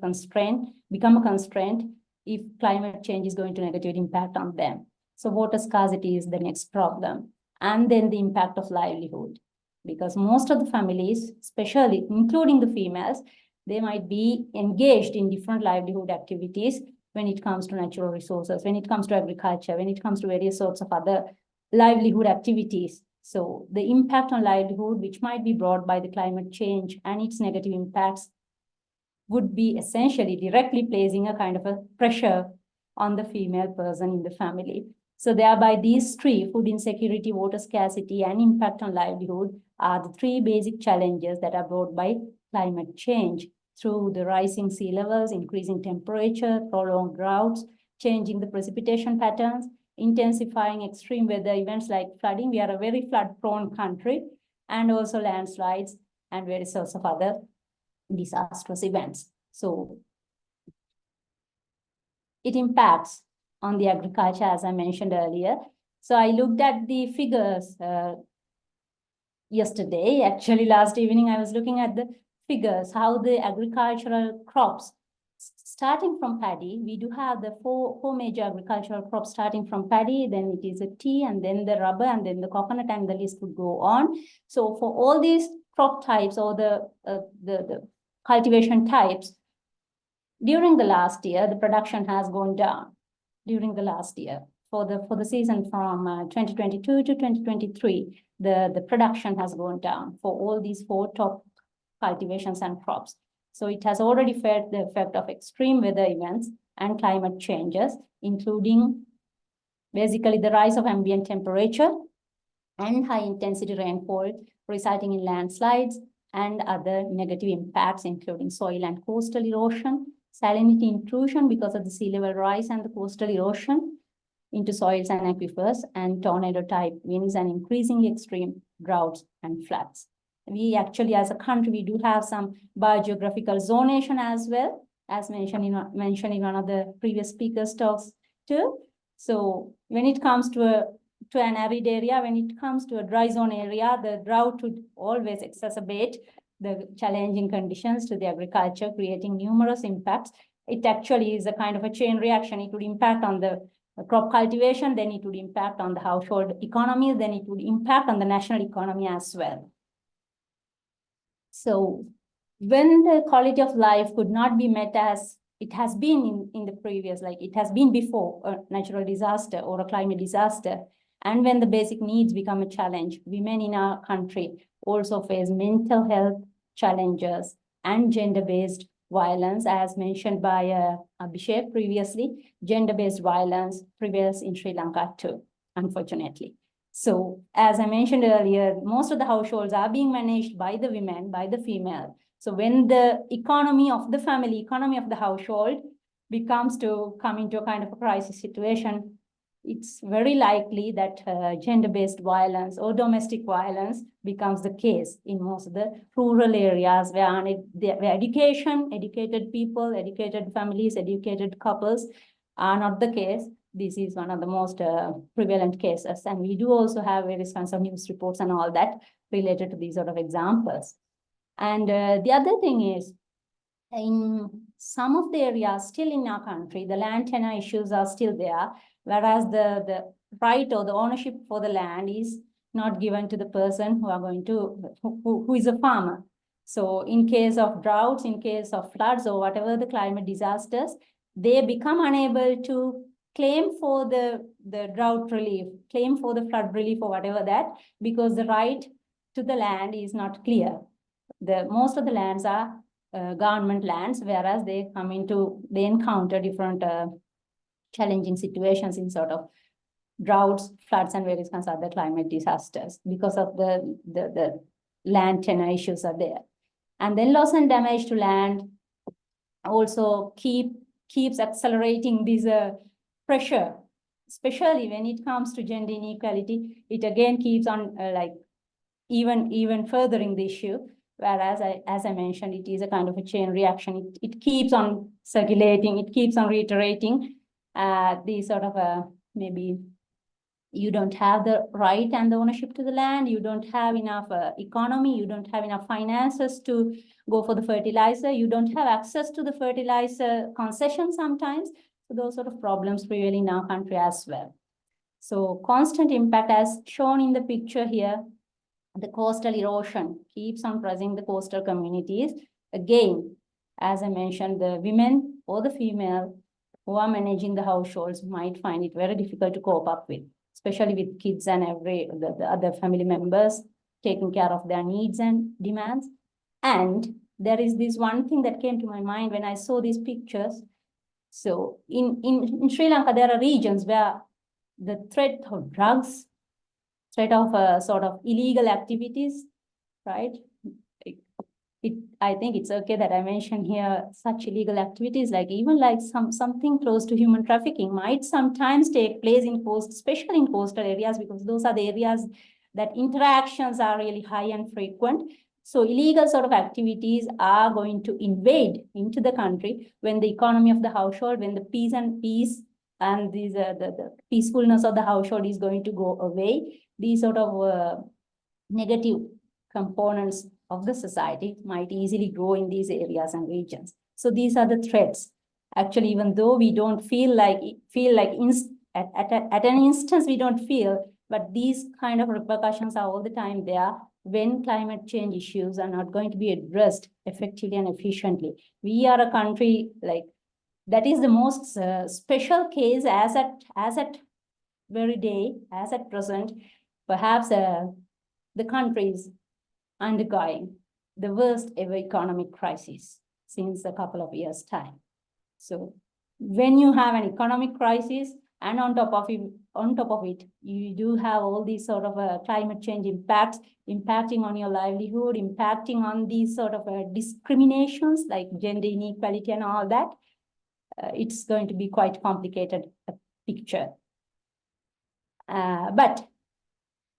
Speaker 5: become a constraint if climate change is going to negatively impact on them. So water scarcity is the next problem. And then the impact of livelihood, because most of the families, especially including the females, they might be engaged in different livelihood activities when it comes to natural resources, when it comes to agriculture, when it comes to various sorts of other livelihood activities. So the impact on livelihood, which might be brought by the climate change and its negative impacts, would be essentially directly placing a kind of a pressure on the female person in the family. So thereby these three, food insecurity, water scarcity, and impact on livelihood, are the three basic challenges that are brought by climate change through the rising sea levels, increasing temperature, prolonged droughts, changing the precipitation patterns, intensifying extreme weather events like flooding. We are a very flood-prone country, and also landslides and various sorts of other disastrous events. So it impacts on the agriculture, as I mentioned earlier. So I looked at the figures yesterday. Actually, last evening, I was looking at the figures, how the agricultural crops, starting from paddy, we do have the four major agricultural crops starting from paddy, then it is a tea, and then the rubber, and then the coconut, and the list would go on. So for all these crop types or the cultivation types, during the last year, the production has gone down during the last year. For the season from 2022 to 2023, the production has gone down for all these four top cultivations and crops. So it has already felt the effect of extreme weather events and climate changes, including basically the rise of ambient temperature and high intensity rainfall, resulting in landslides and other negative impacts, including soil and coastal erosion, salinity intrusion because of the sea level rise and the coastal erosion into soils and aquifers, and tornado-type winds and increasingly extreme droughts and floods. We actually, as a country, we do have some biogeographical zonation as well, as mentioned in one of the previous speakers' talks too. So when it comes to an arid area, when it comes to a dry zone area, the drought would always exacerbate the challenging conditions to the agriculture, creating numerous impacts. It actually is a kind of a chain reaction. It would impact on the crop cultivation, then it would impact on the household economy, then it would impact on the national economy as well. So when the quality of life could not be met as it has been in the previous, like it has been before a natural disaster or a climate disaster, and when the basic needs become a challenge, women in our country also face mental health challenges and gender-based violence, as mentioned by Abhishek previously. Gender-based violence prevails in Sri Lanka too, unfortunately. So as I mentioned earlier, most of the households are being managed by the women, by the female. So when the economy of the family, economy of the household come into a kind of a crisis situation, it's very likely that gender-based violence or domestic violence becomes the case in most of the rural areas where educated people, educated families, educated couples are not the case. This is one of the most prevalent cases. And we do also have various kinds of news reports and all that related to these sort of examples. And the other thing is, in some of the areas still in our country, the land tenure issues are still there, whereas the right or the ownership for the land is not given to the person who is a farmer. So in case of droughts, in case of floods or whatever the climate disasters, they become unable to claim for the drought relief, claim for the flood relief or whatever that, because the right to the land is not clear. Most of the lands are government lands, whereas they encounter different challenging situations in sort of droughts, floods, and various kinds of other climate disasters because of the land tenure issues are there. And then loss and damage to land also keeps accelerating this pressure, especially when it comes to gender inequality. It again keeps on even furthering the issue. Whereas, as I mentioned, it is a kind of a chain reaction. It keeps on circulating. It keeps on reiterating these sort of maybe you don't have the right and the ownership to the land. You don't have enough economy. You don't have enough finances to go for the fertilizer. You don't have access to the fertilizer concession sometimes. So those sort of problems prevail in our country as well. So constant impact, as shown in the picture here, the coastal erosion keeps on pressing the coastal communities. Again, as I mentioned, the women or the female who are managing the households might find it very difficult to cope up with, especially with kids and the other family members taking care of their needs and demands. And there is this one thing that came to my mind when I saw these pictures. So in Sri Lanka, there are regions where the threat of drugs, threat of sort of illegal activities, right? I think it's okay that I mention here such illegal activities, like even like something close to human trafficking might sometimes take place especially in coastal areas, because those are the areas that interactions are really high and frequent. So illegal sort of activities are going to invade into the country when the economy of the household, when the peace and the peacefulness of the household is going to go away. These sort of negative components of the society might easily grow in these areas and regions. So these are the threats. Actually, even though we don't feel like at an instance we don't feel, but these kind of repercussions are all the time there when climate change issues are not going to be addressed effectively and efficiently. We are a country like that is the most special case as at very day, as at present. Perhaps the country is undergoing the worst ever economic crisis since a couple of years' time. So when you have an economic crisis and on top of it, you do have all these sort of climate change impacts, impacting on your livelihood, impacting on these sort of discriminations like gender inequality and all that, it's going to be quite complicated picture. But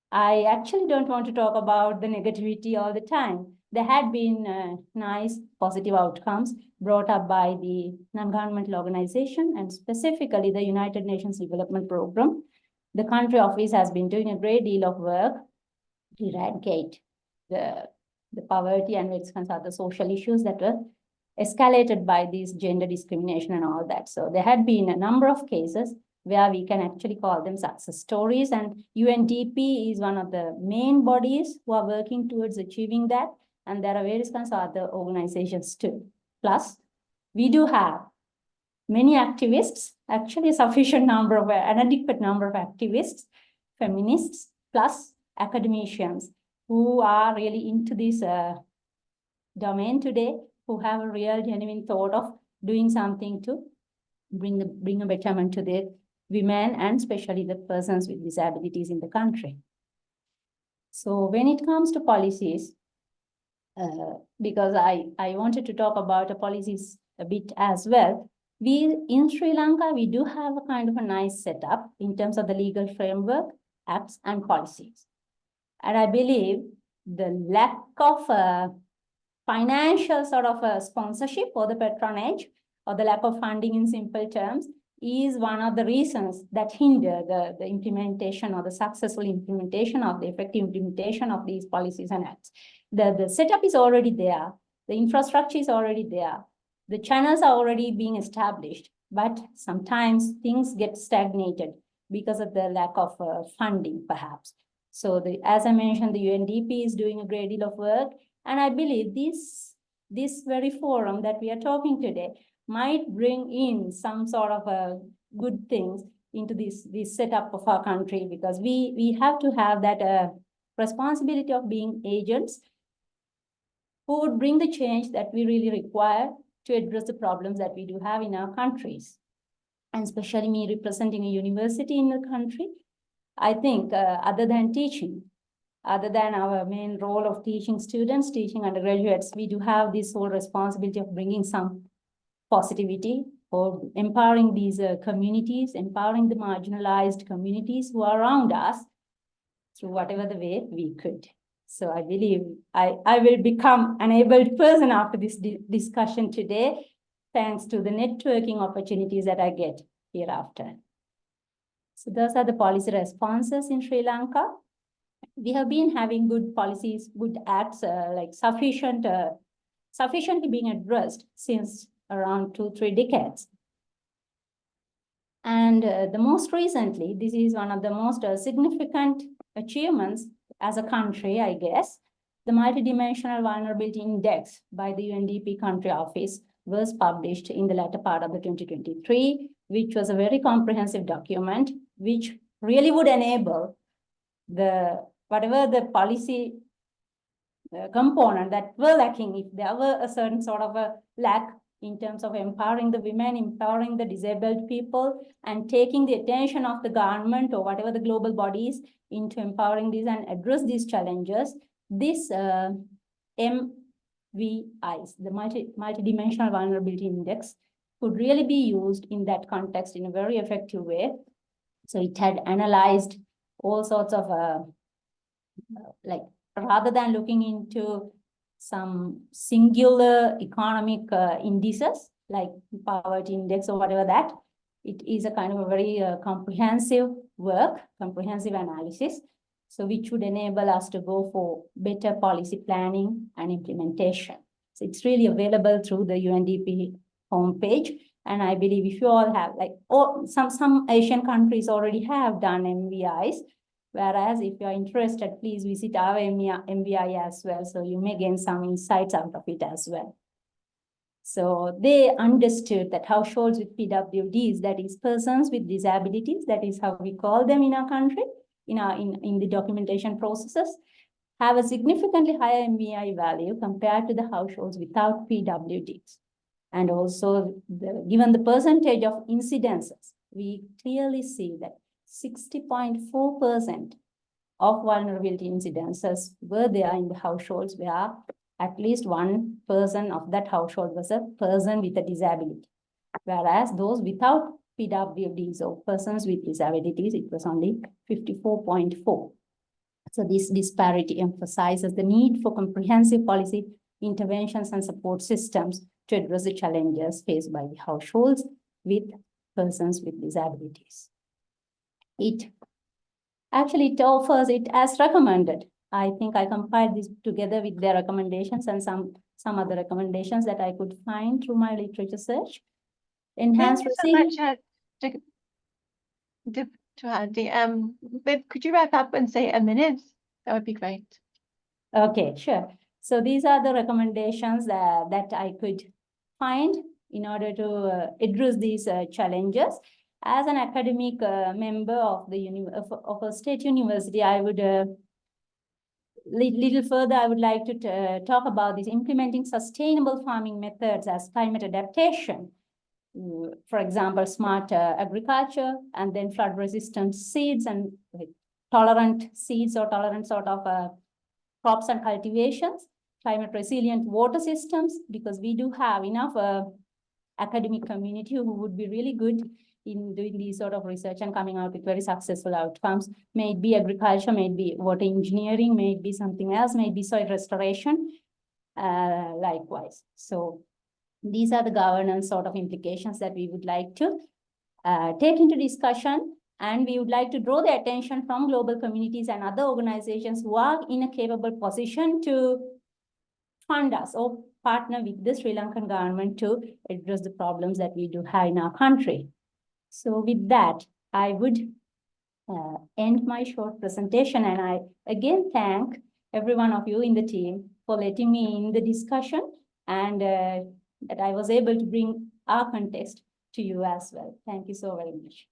Speaker 5: I actually don't want to talk about the negativity all the time. There had been nice positive outcomes brought up by the non-governmental organization and specifically the United Nations Development Program. The country office has been doing a great deal of work to eradicate the poverty and its other social issues that were escalated by this gender discrimination and all that. So there had been a number of cases where we can actually call them success stories. And UNDP is one of the main bodies who are working towards achieving that. And there are various kinds of other organizations too. Plus, we do have many activists, actually a sufficient number of, an adequate number of activists, feminists, plus academicians who are really into this domain today, who have a real genuine thought of doing something to bring a betterment to the women and especially the persons with disabilities in the country. So when it comes to policies, because I wanted to talk about the policies a bit as well, We in Sri Lanka, we do have a kind of a nice setup in terms of the legal framework, acts and policies. And I believe the lack of financial sort of a sponsorship or the patronage or the lack of funding in simple terms is one of the reasons that hinder the implementation or the successful implementation of the effective implementation of these policies and acts. The setup is already there. The infrastructure is already there. The channels are already being established, but sometimes things get stagnated because of the lack of funding, perhaps. So as I mentioned, the UNDP is doing a great deal of work. And I believe this very forum that we are talking today might bring in some sort of good things into this setup of our country, because we have to have that responsibility of being agents who would bring the change that we really require to address the problems that we do have in our countries. And especially me representing a university in the country, I think other than teaching, other than our main role of teaching students, teaching undergraduates, we do have this whole responsibility of bringing some positivity or empowering these communities, empowering the marginalized communities who are around us through whatever the way we could. So I believe I will become an able person after this discussion today, thanks to the networking opportunities that I get hereafter. So those are the policy responses in Sri Lanka. We have been having good policies, good acts, like sufficiently being addressed since around 2-3 decades. And the most recently, this is one of the most significant achievements as a country, I guess. The Multidimensional Vulnerability Index by the UNDP Country Office was published in the latter part of the 2023, which was a very comprehensive document, which really would enable whatever the policy component that were lacking, if there were a certain sort of a lack in terms of empowering the women, empowering the disabled people, and taking the attention of the government or whatever the global bodies into empowering these and address these challenges, this MVIs, the Multidimensional Vulnerability Index, could really be used in that context in a very effective way. So it had analyzed all sorts of like, rather than looking into some singular economic indices like poverty index or whatever that, it is a kind of a very comprehensive work, comprehensive analysis, so which would enable us to go for better policy planning and implementation. So it's really available through the UNDP homepage. And I believe if you all have, like, some Asian countries already have done MVIs, whereas if you are interested, please visit our MVI as well, so you may gain some insights out of it as well. So they understood that households with PWDs, that is persons with disabilities, that is how we call them in our country, in the documentation processes, have a significantly higher MVI value compared to the households without PWDs. And also, given the percentage of incidences, we clearly see that 60.4% of vulnerability incidences were there in the households where at least one person of that household was a person with a disability. Whereas those without PWDs or persons with disabilities, it was only 54.4. So this disparity emphasizes the need for comprehensive policy interventions and support systems to address the challenges faced by the households with persons with disabilities. It offers it as recommended. I think I compiled this together with their recommendations and some other recommendations that I could find through my literature search. Enhanced
Speaker 2: Thank you so much, to Andy. Could you wrap up and say a minute? That would be great.
Speaker 5: Okay, sure. So these are the recommendations that I could find in order to address these challenges. As an academic member of a state university, I would little further, I would like to talk about this implementing sustainable farming methods as climate adaptation. For example, smart agriculture, and then flood-resistant seeds and tolerant seeds or tolerant sort of crops and cultivations, climate resilient water systems, because we do have enough academic community who would be really good in doing these sort of research and coming out with very successful outcomes. May it be agriculture, may it be water engineering, may it be something else, may it be soil restoration, likewise. So these are the governance sort of implications that we would like to take into discussion. And we would like to draw the attention from global communities and other organizations who are in a capable position to fund us or partner with the Sri Lankan government to address the problems that we do have in our country. So with that, I would end my short presentation, and I again thank every one of you in the team for letting me in the discussion, and that I was able to bring our context to you as well. Thank you so very much.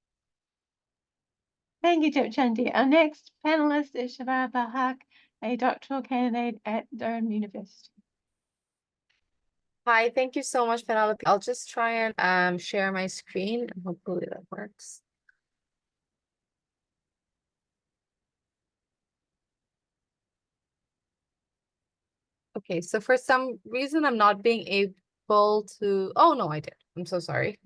Speaker 2: Thank you, Dipchandi. Our next panelist is Shababa Haq, a doctoral candidate at Durham University.
Speaker 6: Hi, thank you so much, Penelope. I'll just try and share my screen and hopefully that works. Okay, so for some reason I'm not being able to, oh no, I did. I'm so sorry.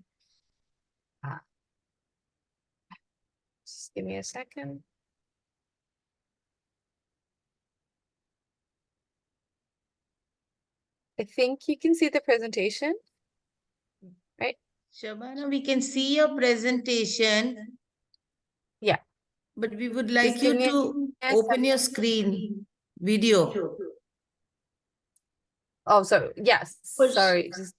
Speaker 6: Just give me a second. I think you can see the presentation, right?
Speaker 7: Shabana, we can see your presentation.
Speaker 6: Yeah.
Speaker 7: But we would like
Speaker 6: Just give
Speaker 7: you
Speaker 6: me
Speaker 7: to
Speaker 6: a
Speaker 7: open your
Speaker 6: second.
Speaker 7: screen, video.
Speaker 6: Oh, so yes,
Speaker 1: Push.
Speaker 6: sorry. Just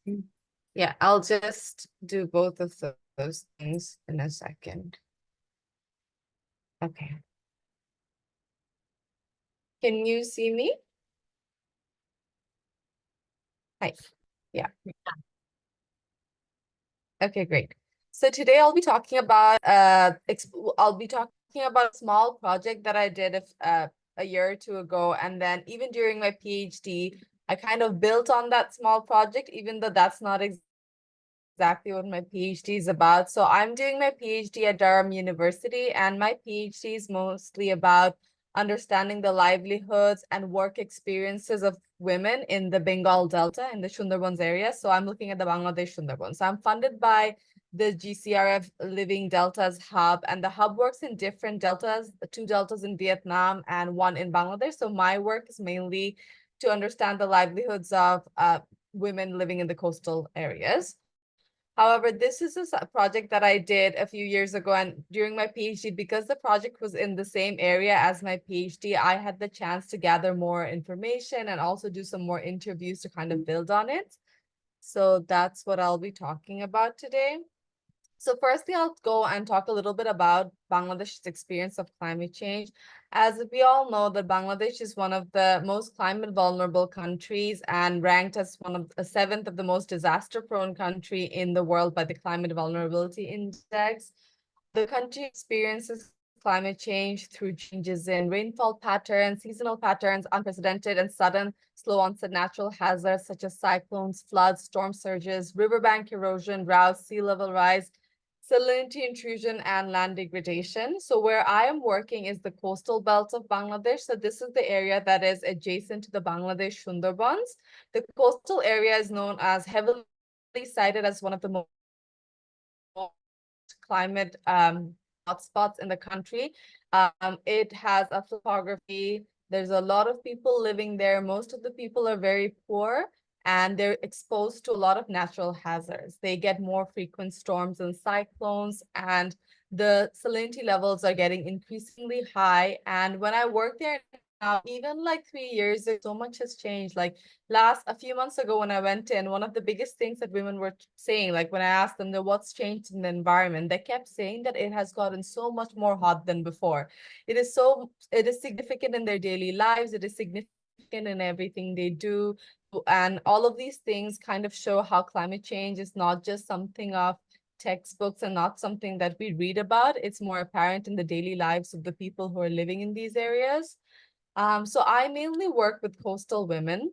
Speaker 6: yeah, I'll just do both of those things in a second. Okay. Can you see me? Hi. Yeah. Okay, great. So today I'll be talking about a small project that I did a year or two ago, and then even during my PhD, I kind of built on that small project, even though that's not exactly what my PhD is about. So I'm doing my PhD at Durham University, and my PhD is mostly about understanding the livelihoods and work experiences of women in the Bengal Delta in the Sundarbans area. So I'm looking at the Bangladesh Sundarbans. So I'm funded by the GCRF Living Deltas Hub, and the hub works in different deltas, 2 deltas in Vietnam and 1 in Bangladesh. So my work is mainly to understand the livelihoods of women living in the coastal areas. However, this is a project that I did a few years ago, and during my PhD, because the project was in the same area as my PhD, I had the chance to gather more information and also do some more interviews to kind of build on it. So that's what I'll be talking about today. So firstly, I'll go and talk a little bit about Bangladesh's experience of climate change. As we all know, that Bangladesh is one of the most climate vulnerable countries and ranked as one of the 7th of the most disaster prone country in the world by the Climate Vulnerability Index. The country experiences climate change through changes in rainfall patterns, seasonal patterns, unprecedented and sudden slow onset natural hazards such as cyclones, floods, storm surges, riverbank erosion, droughts, sea level rise, salinity intrusion, and land degradation. So where I am working is the coastal belt of Bangladesh. So this is the area that is adjacent to the Bangladesh Sundarbans. The coastal area is known as heavily cited as one of the most climate hotspots in the country. It has a topography. There's a lot of people living there. Most of the people are very poor, and they're exposed to a lot of natural hazards. They get more frequent storms and cyclones, and the salinity levels are getting increasingly high. And when I work there now, even like 3 years ago, so much has changed. Like a few months ago when I went in, one of the biggest things that women were saying, like when I asked them what's changed in the environment, they kept saying that it has gotten so much more hot than before. It is significant in their daily lives. It is significant in everything they do. And all of these things kind of show how climate change is not just something of textbooks and not something that we read about. It's more apparent in the daily lives of the people who are living in these areas. So I mainly work with coastal women.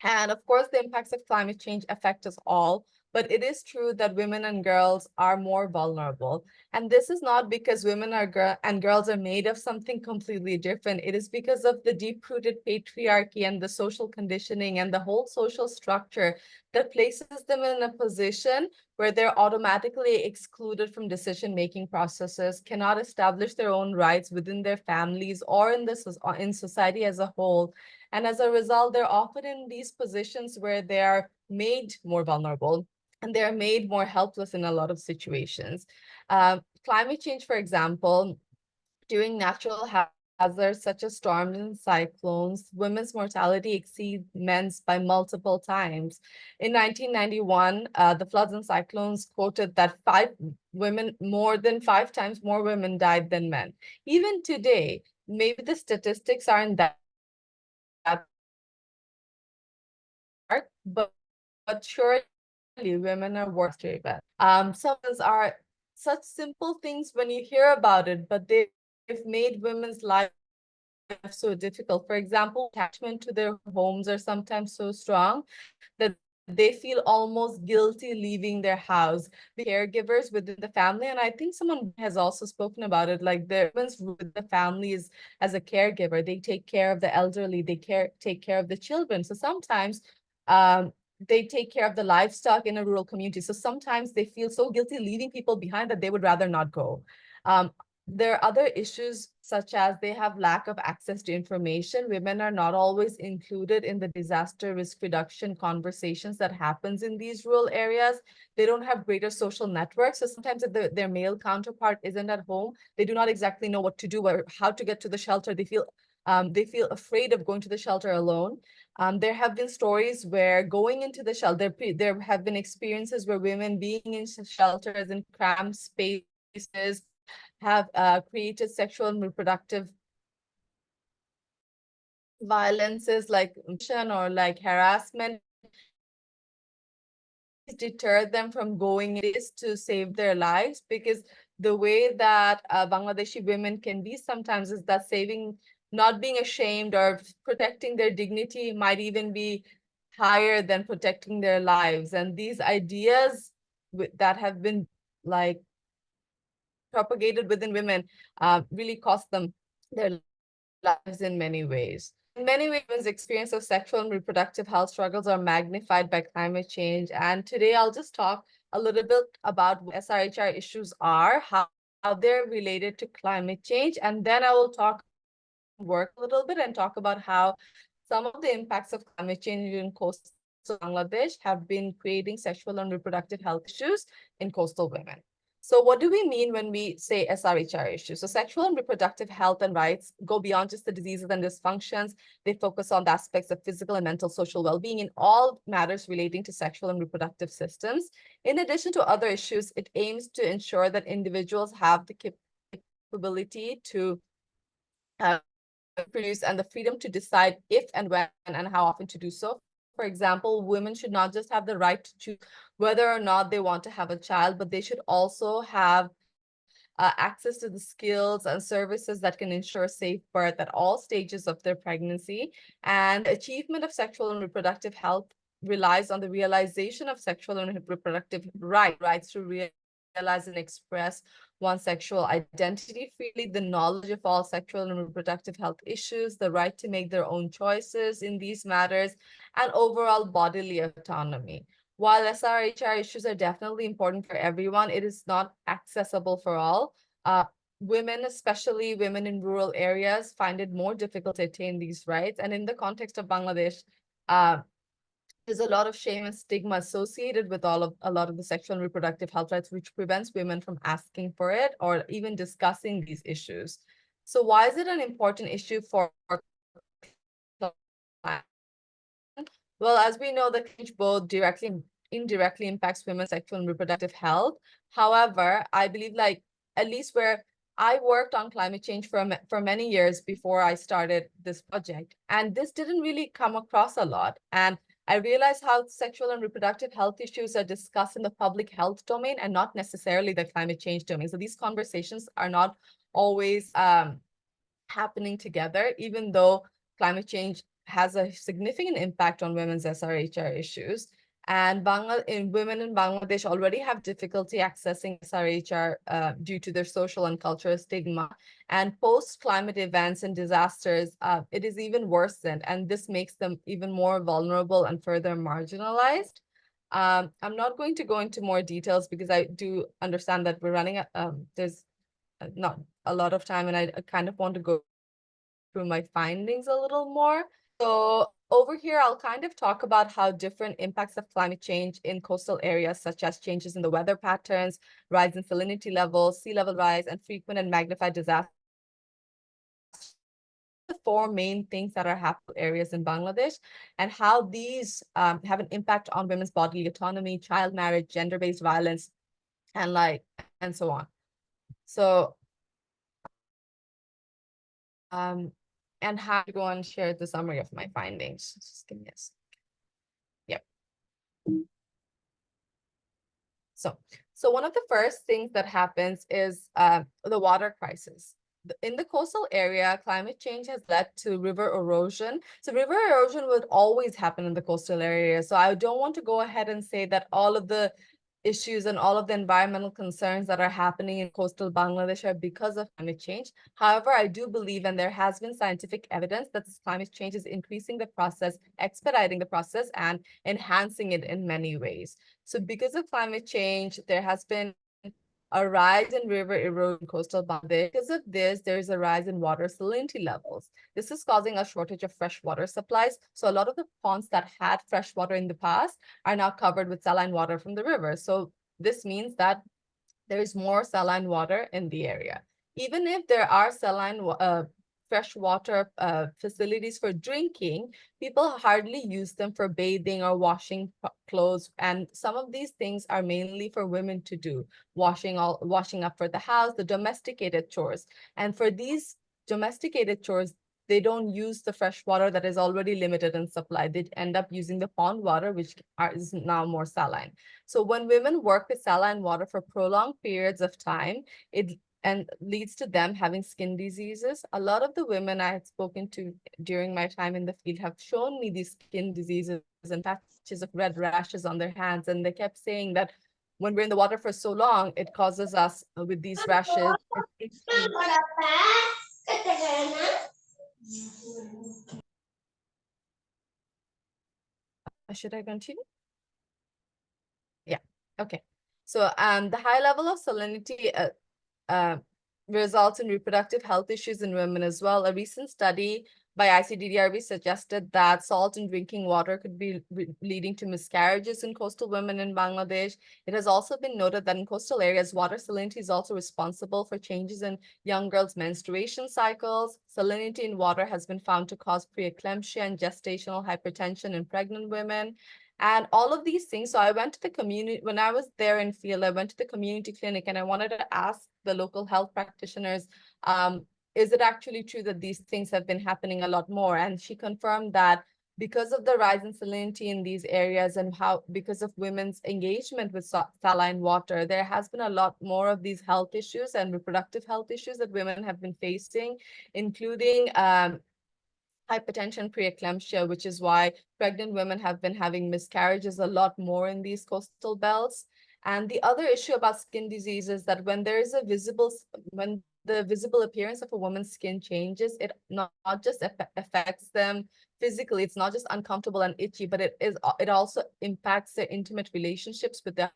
Speaker 6: And of course, the impacts of climate change affect us all. but it is true that women and girls are more vulnerable. And this is not because women and girls are made of something completely different. It is because of the deep-rooted patriarchy and the social conditioning and the whole social structure that places them in a position where they're automatically excluded from decision-making processes, cannot establish their own rights within their families or in society as a whole. And as a result, they're often in these positions where they are made more vulnerable and they're made more helpless in a lot of situations. Climate change, for example, during natural hazards such as storms and cyclones, women's mortality exceeds men's by multiple times. In 1991, the floods and cyclones quoted that more than 5 times more women died than men. Even today, maybe the statistics aren't that dark, but surely women are worse to event. Some of these are such simple things when you hear about it, but they've made women's life so difficult. For example, attachment to their homes are sometimes so strong that they feel almost guilty leaving their house. The caregivers within the family, and I think someone has also spoken about it, like the women's with the families as a caregiver, they take care of the elderly, they take care of the children. So sometimes they take care of the livestock in a rural community. So sometimes they feel so guilty leaving people behind that they would rather not go. There are other issues such as they have lack of access to information. Women are not always included in the disaster risk reduction conversations that happens in these rural areas. They don't have greater social networks. So sometimes if their male counterpart isn't at home, they do not exactly know what to do or how to get to the shelter. They feel afraid of going to the shelter alone. There have been stories where going into the shelter, there have been experiences where women being in shelters in cramped spaces have created sexual and reproductive violences like or like harassment, deter them from going in this to save their lives, because the way that Bangladeshi women can be sometimes is that not being ashamed or protecting their dignity might even be higher than protecting their lives. And these ideas that have been like propagated within women really cost them their lives in many ways. In many ways, women's experience of sexual and reproductive health struggles are magnified by climate change. And today I'll just talk a little bit about what SRHR issues are, how they're related to climate change, and then I will work a little bit and talk about how some of the impacts of climate change in coastal Bangladesh have been creating sexual and reproductive health issues in coastal women. So what do we mean when we say SRHR issues? So sexual and reproductive health and rights go beyond just the diseases and dysfunctions. They focus on the aspects of physical and mental social well-being in all matters relating to sexual and reproductive systems. In addition to other issues, it aims to ensure that individuals have the capability to produce and the freedom to decide if and when and how often to do so. For example, women should not just have the right to choose whether or not they want to have a child, but they should also have access to the skills and services that can ensure safe birth at all stages of their pregnancy. And achievement of sexual and reproductive health relies on the realization of sexual and reproductive rights to realize and express one's sexual identity freely, the knowledge of all sexual and reproductive health issues, the right to make their own choices in these matters, and overall bodily autonomy. While SRHR issues are definitely important for everyone, it is not accessible for all. Women, especially women in rural areas, find it more difficult to attain these rights. And in the context of Bangladesh, there's a lot of shame and stigma associated with a lot of the sexual and reproductive health rights, which prevents women from asking for it or even discussing these issues. So why is it an important issue for? Well, as we know, the change both directly and indirectly impacts women's sexual and reproductive health. However, I believe at least where I worked on climate change for many years before I started this project, and this didn't really come across a lot. And I realized how sexual and reproductive health issues are discussed in the public health domain and not necessarily the climate change domain. So these conversations are not always happening together, even though climate change has a significant impact on women's SRHR issues. And women in Bangladesh already have difficulty accessing SRHR due to their social and cultural stigma. And post-climate events and disasters, it is even worsened, and this makes them even more vulnerable and further marginalized. I'm not going to go into more details because I do understand that we're running, there's not a lot of time, and I kind of want to go through my findings a little more. So over here, I'll kind of talk about how different impacts of climate change in coastal areas, such as changes in the weather patterns, rise in salinity levels, sea level rise, and frequent and magnified disasters. The four main things that are happening in areas in Bangladesh, and how these have an impact on women's bodily autonomy, child marriage, gender-based violence, and so on. So and how to go and share the summary of my findings. Just give me a second. Yep. So one of the first things that happens is the water crisis. In the coastal area, climate change has led to river erosion. So river erosion would always happen in the coastal area. So I don't want to go ahead and say that all of the issues and all of the environmental concerns that are happening in coastal Bangladesh are because of climate change. However, I do believe, and there has been scientific evidence, that this climate change is increasing the process, expediting the process, and enhancing it in many ways. So because of climate change, there has been a rise in river erosion in coastal Bangladesh. Because of this, there is a rise in water salinity levels. This is causing a shortage of fresh water supplies. So a lot of the ponds that had fresh water in the past are now covered with saline water from the river. So this means that there is more saline water in the area. Even if there are saline freshwater facilities for drinking, people hardly use them for bathing or washing clothes. And some of these things are mainly for women to do, washing up for the house, the domesticated chores. And for these domesticated chores, they don't use the fresh water that is already limited in supply. They end up using the pond water, which is now more saline. So when women work with saline water for prolonged periods of time, it leads to them having skin diseases. A lot of the women I had spoken to during my time in the field have shown me these skin diseases and patches of red rashes on their hands. And they kept saying that when we're in the water for so long, it causes us with these rashes. Should I continue? Yeah. Okay. So the high level of salinity results in reproductive health issues in women as well. A recent study by ICDDRB suggested that salt in drinking water could be leading to miscarriages in coastal women in Bangladesh. It has also been noted that in coastal areas, water salinity is also responsible for changes in young girls' menstruation cycles. Salinity in water has been found to cause preeclampsia and gestational hypertension in pregnant women. And all of these things. So I went to the community, when I was there in field, I went to the community clinic and I wanted to ask the local health practitioners, is it actually true that these things have been happening a lot more? And she confirmed that because of the rise in salinity in these areas and because of women's engagement with saline water, there has been a lot more of these health issues and reproductive health issues that women have been facing, including hypertension, preeclampsia, which is why pregnant women have been having miscarriages a lot more in these coastal belts. And the other issue about skin disease is that when there is when the visible appearance of a woman's skin changes, it not just affects them physically, it's not just uncomfortable and itchy, but it also impacts their intimate relationships with their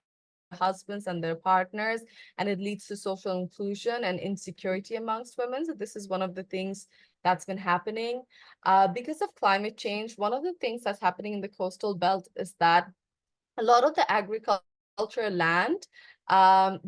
Speaker 6: husbands and their partners, and it leads to social inclusion and insecurity amongst women. So this is one of the things that's been happening. Because of climate change, one of the things that's happening in the coastal belt is that a lot of the agricultural land,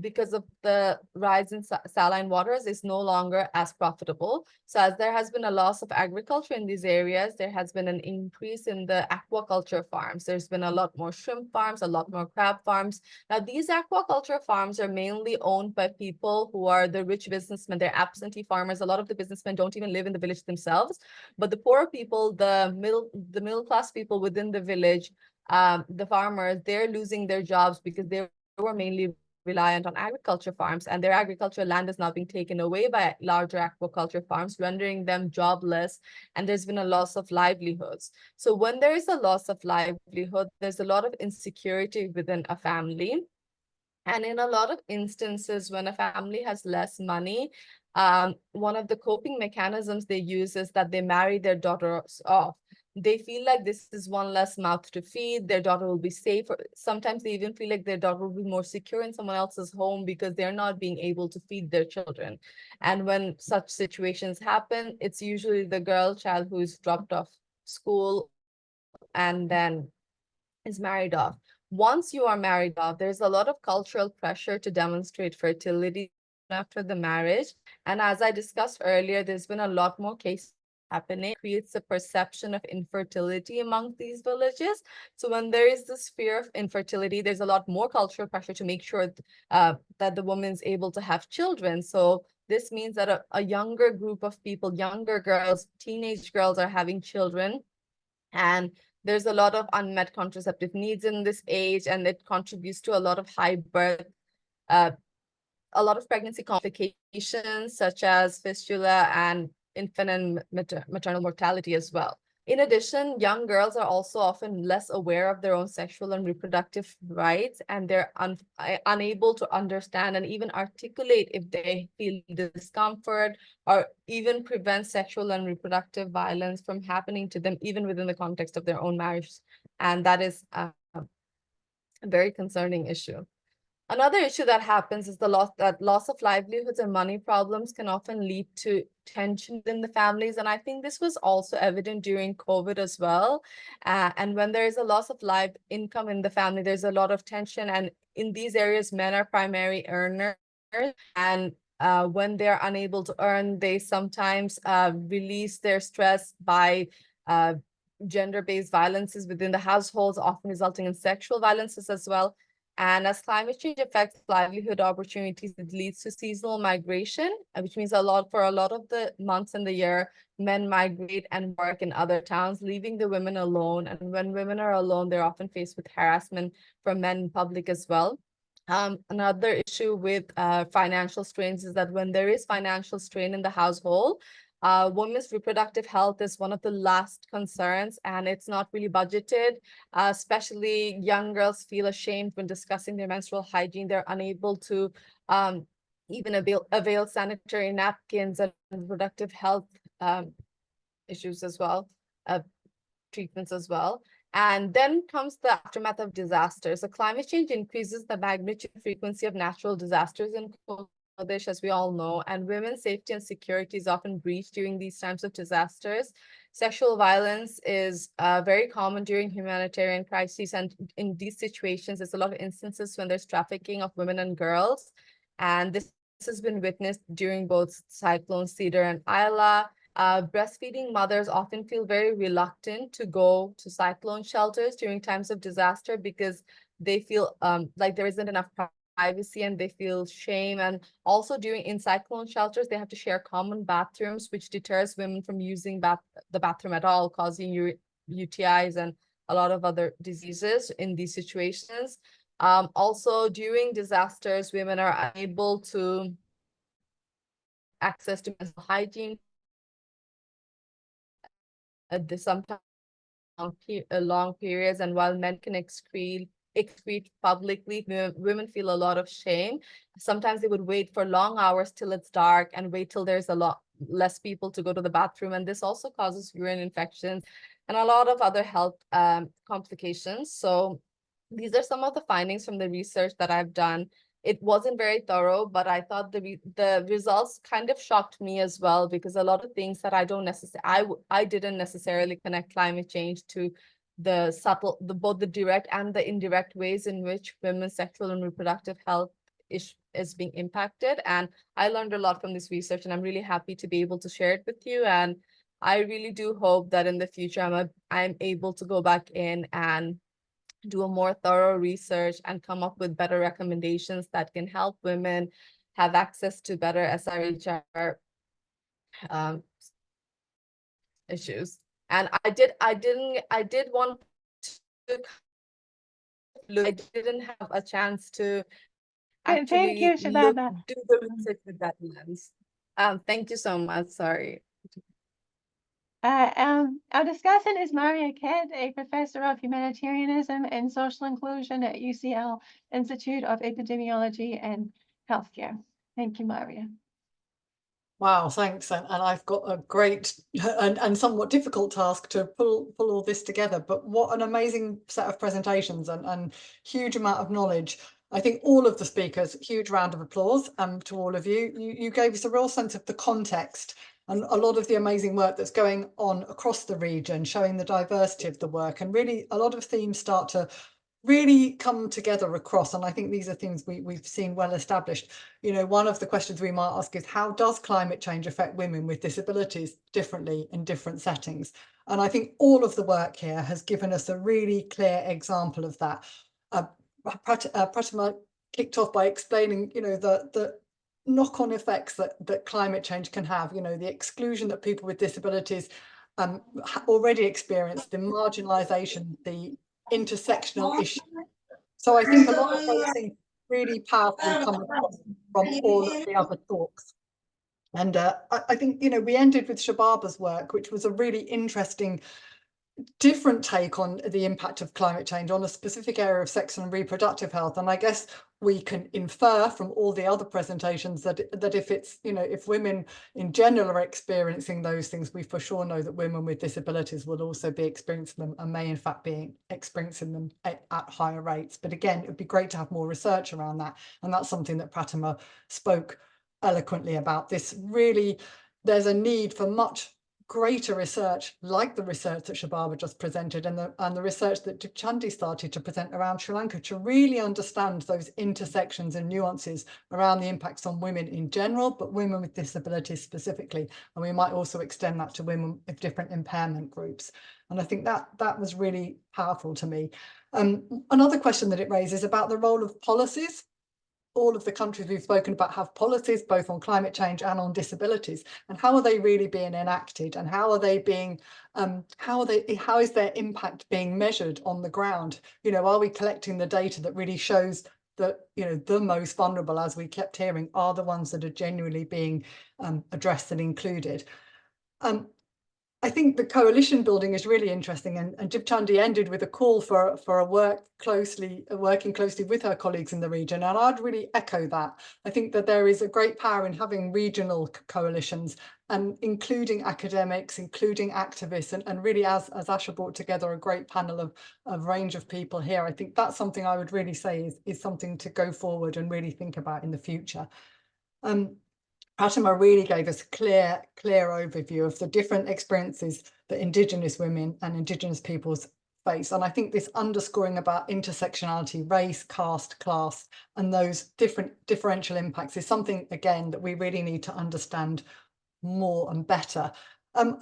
Speaker 6: because of the rise in saline waters, is no longer as profitable. So as there has been a loss of agriculture in these areas, there has been an increase in the aquaculture farms. There's been a lot more shrimp farms, a lot more crab farms. Now, these aquaculture farms are mainly owned by people who are the rich businessmen. They're absentee farmers. A lot of the businessmen don't even live in the village themselves, but the poor people, the middle class people within the village, the farmers, they're losing their jobs because they were mainly reliant on agriculture farms, and their agricultural land is now being taken away by larger aquaculture farms, rendering them jobless, and there's been a loss of livelihoods. So when there is a loss of livelihood, there's a lot of insecurity within a family. And in a lot of instances, when a family has less money, one of the coping mechanisms they use is that they marry their daughters off. They feel like this is one less mouth to feed, their daughter will be safe. Sometimes they even feel like their daughter will be more secure in someone else's home because they're not being able to feed their children. And when such situations happen, it's usually the girl child who's dropped off school and then is married off. Once you are married off, there's a lot of cultural pressure to demonstrate fertility after the marriage. And as I discussed earlier, there's been a lot more cases happening. It creates a perception of infertility among these villages. So when there is this fear of infertility, there's a lot more cultural pressure to make sure that the woman's able to have children. So this means that a younger group of people, younger girls, teenage girls are having children. And there's a lot of unmet contraceptive needs in this age, and it contributes to a lot of high birth, a lot of pregnancy complications such as fistula and infant and maternal mortality as well. In addition, young girls are also often less aware of their own sexual and reproductive rights, and they're unable to understand and even articulate if they feel discomfort or even prevent sexual and reproductive violence from happening to them, even within the context of their own marriage. And that is a very concerning issue. Another issue that happens is the loss of livelihoods and money problems can often lead to tension in the families. And I think this was also evident during COVID as well. And when there is a loss of live income in the family, there's a lot of tension. And in these areas, men are primary earners. And when they're unable to earn, they sometimes release their stress by gender-based violences within the households, often resulting in sexual violences as well. And as climate change affects livelihood opportunities, it leads to seasonal migration, which means for a lot of the months in the year, men migrate and work in other towns, leaving the women alone. And when women are alone, they're often faced with harassment from men in public as well. Another issue with financial strains is that when there is financial strain in the household, women's reproductive health is one of the last concerns, and it's not really budgeted. Especially young girls feel ashamed when discussing their menstrual hygiene. They're unable to even avail sanitary napkins and reproductive health issues as well, treatments as well. And then comes the aftermath of disasters. So climate change increases the magnitude and frequency of natural disasters in Bangladesh, as we all know, and women's safety and security is often breached during these times of disasters. Sexual violence is very common during humanitarian crises, and in these situations, there's a lot of instances when there's trafficking of women and girls, and this has been witnessed during both cyclones Cedar and Isla. Breastfeeding mothers often feel very reluctant to go to cyclone shelters during times of disaster because they feel like there isn't enough privacy and they feel shame. And also in cyclone shelters, they have to share common bathrooms, which deters women from using the bathroom at all, causing UTIs and a lot of other diseases in these situations. Also, during disasters, women are unable to access to menstrual hygiene. Sometimes long periods, and while men can excrete publicly, women feel a lot of shame. Sometimes they would wait for long hours till it's dark and wait till there's a lot less people to go to the bathroom, and this also causes urine infections and a lot of other health complications. So these are some of the findings from the research that I've done. It wasn't very thorough, but I thought the results kind of shocked me as well, because a lot of things that I didn't necessarily connect climate change to both the direct and the indirect ways in which women's sexual and reproductive health is being impacted. And I learned a lot from this research, and I'm really happy to be able to share it with you. And I really do hope that in the future I'm able to go back in and do a more thorough research and come up with better recommendations that can help women have access to better SRHR issues. And I didn't have a chance to
Speaker 2: Thank you,
Speaker 6: actually
Speaker 2: Shababa.
Speaker 6: do the research with that lens. Thank you so much. Sorry.
Speaker 2: Our discussant is Maria Kidd, a professor of humanitarianism and social inclusion at UCL Institute of Epidemiology and Healthcare. Thank you, Maria.
Speaker 8: Wow, thanks. And I've got a great and somewhat difficult task to pull all this together. But what an amazing set of presentations and huge amount of knowledge. I think all of the speakers, huge round of applause to all of you. You gave us a real sense of the context and a lot of the amazing work that's going on across the region, showing the diversity of the work, and really a lot of themes start to really come together across. And I think these are things we've seen well established. You know, one of the questions we might ask is, how does climate change affect women with disabilities differently in different settings? And I think all of the work here has given us a really clear example of that. Pratima kicked off by explaining, you know, the knock-on effects that climate change can have, you know, the exclusion that people with disabilities already experience, the marginalisation, the intersectional issue. So I think a lot of those things really powerfully come across from all of the other talks. And I think, you know, we ended with Shababa's work, which was a really interesting, different take on the impact of climate change on a specific area of sex and reproductive health. And I guess we can infer from all the other presentations that if it's, you know, if women in general are experiencing those things, we for sure know that women with disabilities will also be experiencing them and may in fact be experiencing them at higher rates. But again, it would be great to have more research around that. And that's something that Pratima spoke eloquently about. This really, there's a need for much greater research, like the research that Shababa just presented and the research that Dipchandi started to present around Sri Lanka, to really understand those intersections and nuances around the impacts on women in general, but women with disabilities specifically. And we might also extend that to women with different impairment groups. And I think that was really powerful to me. Another question that it raises about the role of policies. All of the countries we've spoken about have policies both on climate change and on disabilities, and how are they really being enacted, and how are they being how is their impact being measured on the ground? You know, are we collecting the data that really shows that, you know, the most vulnerable, as we kept hearing, are the ones that are genuinely being addressed and included? I think the coalition building is really interesting, and Dipchandi ended with a call for working closely with her colleagues in the region, and I'd really echo that. I think that there is a great power in having regional coalitions and including academics, including activists, and really, as Asha brought together a great panel of range of people here. I think that's something I would really say is something to go forward and really think about in the future. Pratima really gave us a clear overview of the different experiences that Indigenous women and Indigenous peoples face. And I think this underscoring about intersectionality, race, caste, class, and those differential impacts is something, again, that we really need to understand more and better.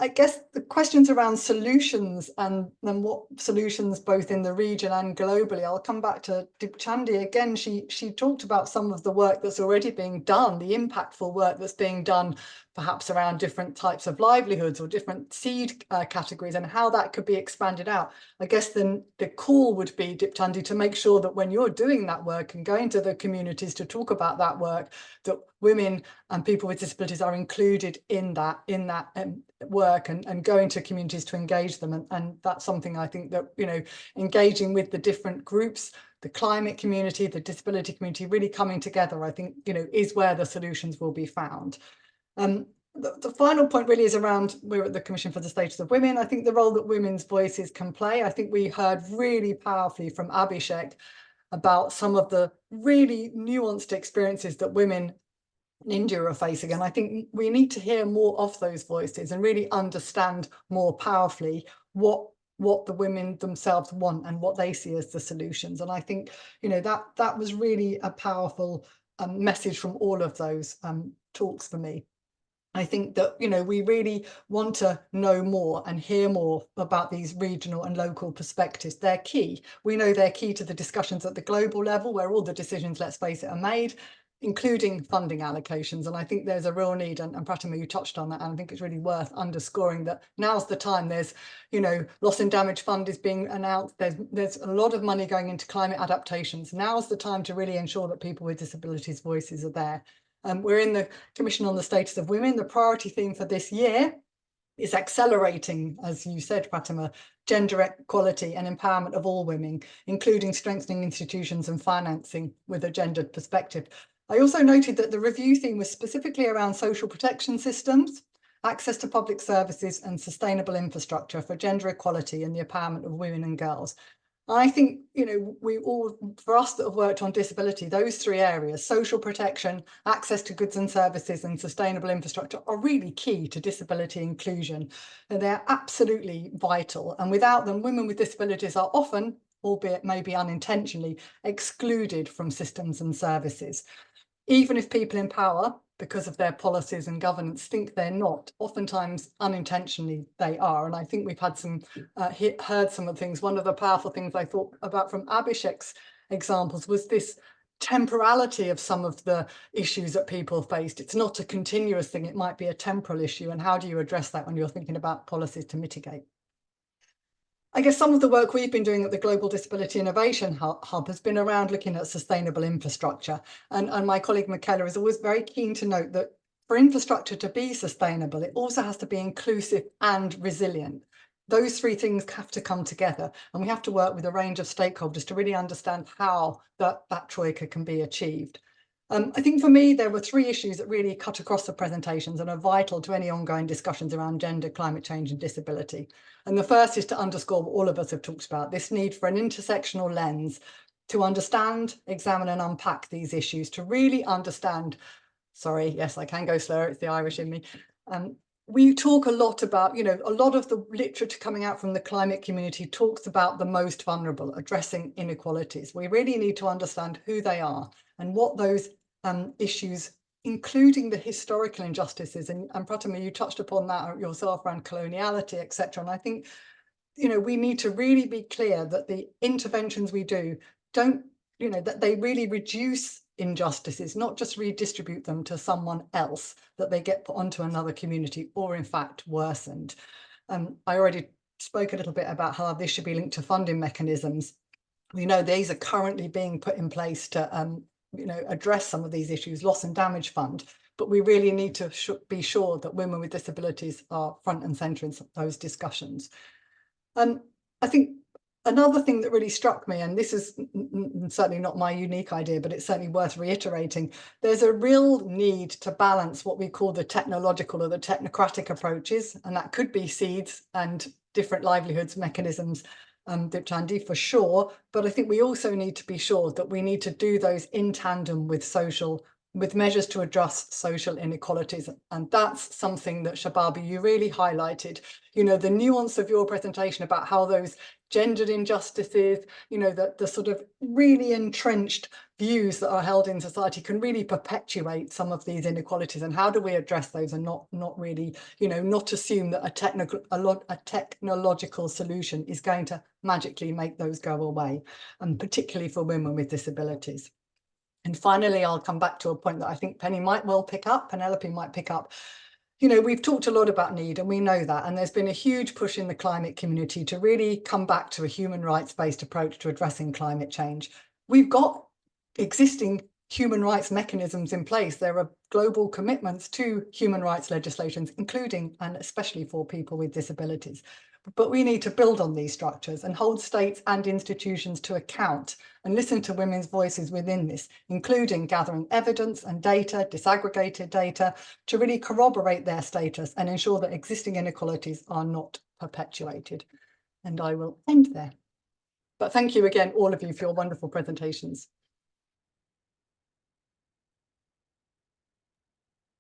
Speaker 8: I guess the questions around solutions and what solutions both in the region and globally, I'll come back to Dipchandi again. She talked about some of the work that's already being done, the impactful work that's being done perhaps around different types of livelihoods or different seed categories, and how that could be expanded out. I guess then the call would be, Dipchandi, to make sure that when you're doing that work and going to the communities to talk about that work, that women and people with disabilities are included in that work and going to communities to engage them. And that's something I think that, you know, engaging with the different groups, the climate community, the disability community, really coming together, I think, you know, is where the solutions will be found. The final point really is around, we're at the Commission for the Status of Women. I think the role that women's voices can play. I think we heard really powerfully from Abhishek about some of the really nuanced experiences that women in India are facing. And I think we need to hear more of those voices and really understand more powerfully what the women themselves want and what they see as the solutions. And I think, you know, that was really a powerful message from all of those talks for me. I think that, you know, we really want to know more and hear more about these regional and local perspectives. They're key. We know they're key to the discussions at the global level, where all the decisions, let's face it, are made. including funding allocations. And I think there's a real need, and Pratima, you touched on that, and I think it's really worth underscoring that now's the time. There's, you know, loss and damage fund is being announced. There's a lot of money going into climate adaptations. Now's the time to really ensure that people with disabilities' voices are there. We're in the Commission on the Status of Women. The priority theme for this year is accelerating, as you said, Pratima, gender equality and empowerment of all women, including strengthening institutions and financing with a gendered perspective. I also noted that the review theme was specifically around social protection systems, access to public services and sustainable infrastructure for gender equality and the empowerment of women and girls. I think, you know, we all, for us that have worked on disability, those three areas, social protection, access to goods and services and sustainable infrastructure, are really key to disability inclusion. And they're absolutely vital. And without them, women with disabilities are often, albeit maybe unintentionally, excluded from systems and services. Even if people in power, because of their policies and governance, think they're not, oftentimes unintentionally they are. And I think we've had some, heard some of the things. One of the powerful things I thought about from Abhishek's examples was this temporality of some of the issues that people faced. It's not a continuous thing, it might be a temporal issue. And how do you address that when you're thinking about policies to mitigate? I guess some of the work we've been doing at the Global Disability Innovation Hub has been around looking at sustainable infrastructure. And my colleague Michaela is always very keen to note that for infrastructure to be sustainable, it also has to be inclusive and resilient. Those three things have to come together, and we have to work with a range of stakeholders to really understand how that troika can be achieved. I think for me, there were three issues that really cut across the presentations and are vital to any ongoing discussions around gender, climate change and disability. And the first is to underscore what all of us have talked about, this need for an intersectional lens to understand, examine and unpack these issues, to really understand, sorry, yes, I can go slower, it's the Irish in me. We talk a lot about, you know, a lot of the literature coming out from the climate community talks about the most vulnerable, addressing inequalities. We really need to understand who they are and what those issues, including the historical injustices, and Pratima, you touched upon that yourself around coloniality, etc. And I think, you know, we need to really be clear that the interventions we do don't, you know, that they really reduce injustices, not just redistribute them to someone else, that they get put onto another community or in fact worsened. I already spoke a little bit about how this should be linked to funding mechanisms. We know these are currently being put in place to you know, address some of these issues, loss and damage fund, but we really need to be sure that women with disabilities are front and centre in those discussions. I think another thing that really struck me, and this is certainly not my unique idea, but it's certainly worth reiterating, there's a real need to balance what we call the technological or the technocratic approaches, and that could be seeds and different livelihoods mechanisms, Dipchandi, for sure, but I think we also need to be sure that we need to do those in tandem with measures to address social inequalities. And that's something that Shababi, you really highlighted, you know, the nuance of your presentation about how those gendered injustices, you know, the sort of really entrenched views that are held in society can really perpetuate some of these inequalities. And how do we address those and not really, you know, not assume that a technological solution is going to magically make those go away, and particularly for women with disabilities. And finally, I'll come back to a point that I think Penny might well pick up, Penelope might pick up. You know, we've talked a lot about need, and we know that, and there's been a huge push in the climate community to really come back to a human rights-based approach to addressing climate change. We've got existing human rights mechanisms in place. There are global commitments to human rights legislations, including and especially for people with disabilities. But we need to build on these structures and hold states and institutions to account and listen to women's voices within this, including gathering evidence and data, disaggregated data, to really corroborate their status and ensure that existing inequalities are not perpetuated. And I will end there. But thank you again, all of you, for your wonderful presentations.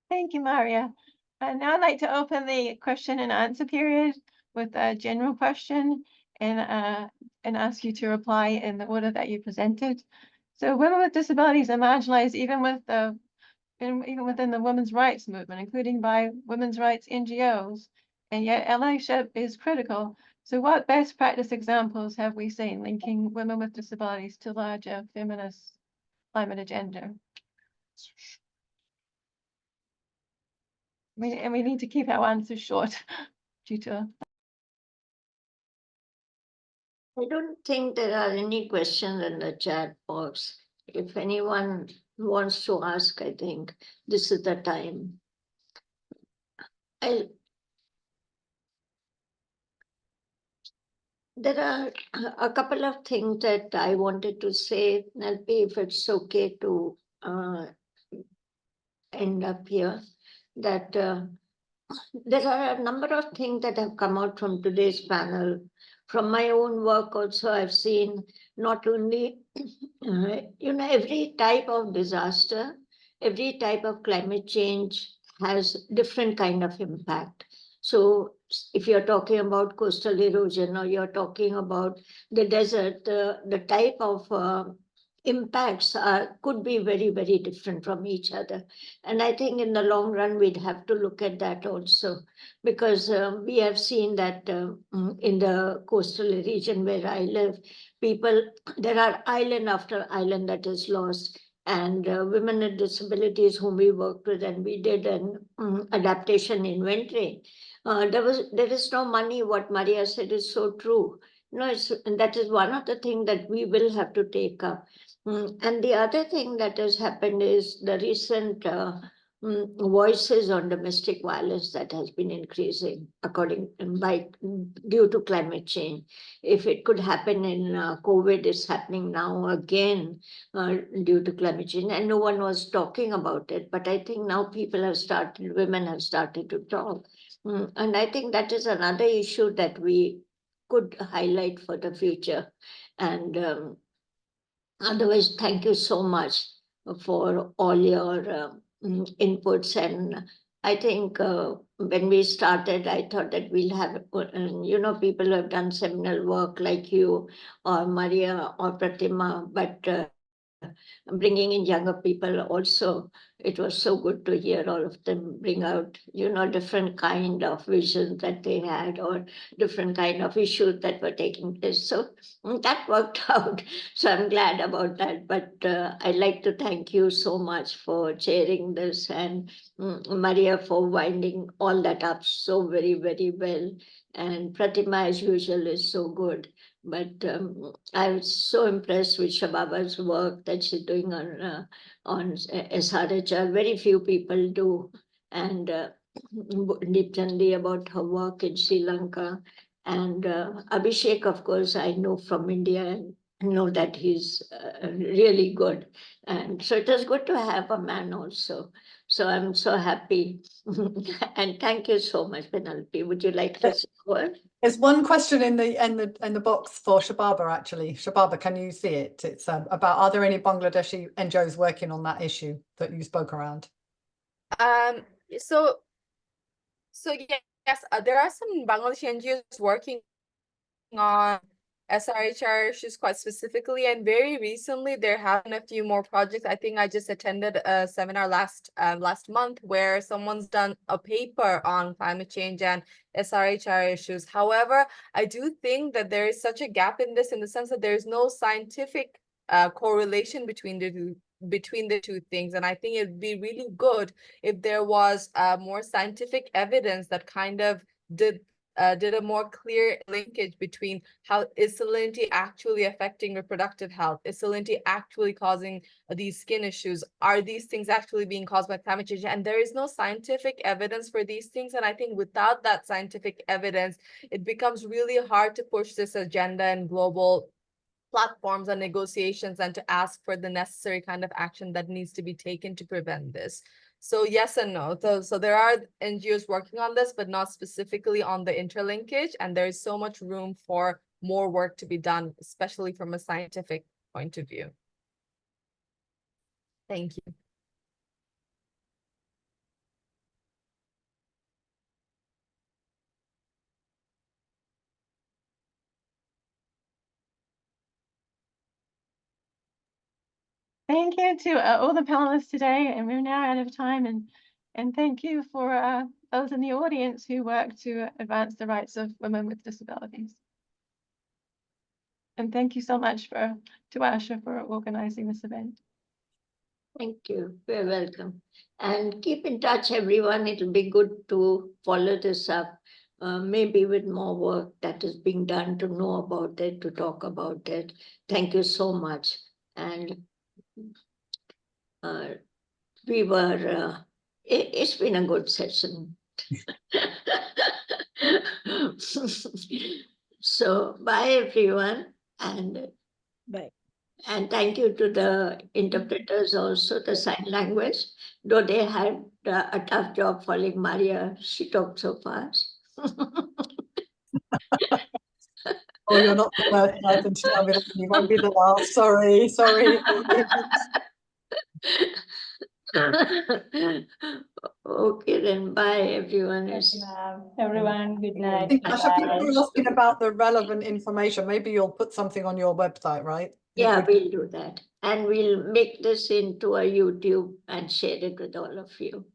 Speaker 2: Thank you, Maria. And now I'd like to open the question and answer period with a general question and ask you to reply in the order that you presented. So women with disabilities are marginalized even within the women's rights movement, including by women's rights NGOs, and yet allyship is critical. So what best practice examples have we seen linking women with disabilities to larger feminist climate agenda? And we need to keep our answers short due to.
Speaker 1: I don't think there are any questions in the chat box. If anyone wants to ask, I think this is the time. There are a couple of things that I wanted to say, Nalpi, if it's okay to end up here, that there are a number of things that have come out from today's panel. From my own work also, I've seen not only, every type of disaster, every type of climate change has different kind of impact. So if you're talking about coastal erosion or you're talking about the desert, the type of impacts could be very, very different from each other. And I think in the long run, we'd have to look at that also, because we have seen that in the coastal region where I live, there are island after island that is lost. And women with disabilities whom we worked with, and we did an adaptation inventory. There is no money. What Maria said is so true. That is one of the things that we will have to take up. And the other thing that has happened is the recent voices on domestic violence that has been increasing due to climate change. If it could happen in COVID, it's happening now again due to climate change, and no one was talking about it. But I think now women have started to talk. And I think that is another issue that we could highlight for the future. And otherwise, thank you so much for all your inputs. And I think when we started, I thought that we'll have, people who have done seminal work like you or Maria or Pratima, but bringing in younger people also. It was so good to hear all of them bring out, different kind of visions that they had or different kind of issues that were taking place. So that worked out. So I'm glad about that. But I'd like to thank you so much for chairing this, and Maria for winding all that up so very, very well. And Pratima, as usual, is so good. But I was so impressed with Shababa's work that she's doing on SRHR. Very few people do. And Deepchandi about her work in Sri Lanka. And Abhishek, of course, I know from India and know that he's really good. And so it is good to have a man also. So I'm so happy. And thank you so much, Penelope. Would you like to say a word?
Speaker 8: There's one question in the box for Shababa, actually. Shababa, can you see it? It's about, are there any Bangladeshi NGOs working on that issue that you spoke around?
Speaker 6: So yes, there are some Bangladeshi NGOs working on SRHR issues quite specifically, and very recently there have been a few more projects. I think I just attended a seminar last month where someone's done a paper on climate change and SRHR issues. However, I do think that there is such a gap in this, in the sense that there is no scientific correlation between the two things, and I think it'd be really good if there was more scientific evidence that kind of did a more clear linkage between how is salinity actually affecting reproductive health, is salinity actually causing these skin issues, are these things actually being caused by climate change? And there is no scientific evidence for these things, and I think without that scientific evidence, it becomes really hard to push this agenda in global platforms and negotiations, and to ask for the necessary kind of action that needs to be taken to prevent this. So yes and no. So there are NGOs working on this, but not specifically on the interlinkage. And there is so much room for more work to be done, especially from a scientific point of view. Thank you.
Speaker 2: Thank you to all the panelists today, and we're now out of time. And thank you for those in the audience who work to advance the rights of women with disabilities. And thank you so much to Asha for organizing this event.
Speaker 1: Thank you. You're welcome. And keep in touch, everyone. It'll be good to follow this up, maybe with more work that is being done to know about it, to talk about it. Thank you so much. And we were, it's been a good session. So bye, everyone.
Speaker 3: Bye.
Speaker 1: And thank you to the interpreters also, the sign language, though they had a tough job following Maria. She talked so fast.
Speaker 8: Oh, you're not the first person to tell me that. You won't be the last. Sorry, sorry.
Speaker 1: Okay, then bye, everyone.
Speaker 5: Thank
Speaker 1: It's-
Speaker 5: you, ma'am. Everyone, good night.
Speaker 8: Natasha, people
Speaker 5: Bye.
Speaker 8: are asking about the relevant information. Maybe you'll put something on your website, right? It
Speaker 1: Yeah,
Speaker 8: would-
Speaker 1: we'll do that. And we'll make this into a YouTube and share it with all of you.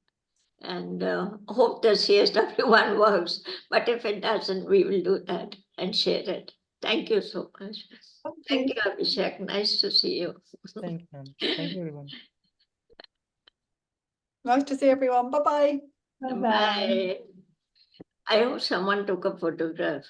Speaker 1: And hope the CSW one works. But if it doesn't, we will do that and share it. Thank you so much. Thank you, Abhishek. Nice to see you.
Speaker 4: Thank you, ma'am. Thank you, everyone.
Speaker 8: Nice to see everyone. Bye-bye.
Speaker 5: Bye-bye.
Speaker 1: Bye. I hope someone took a photograph.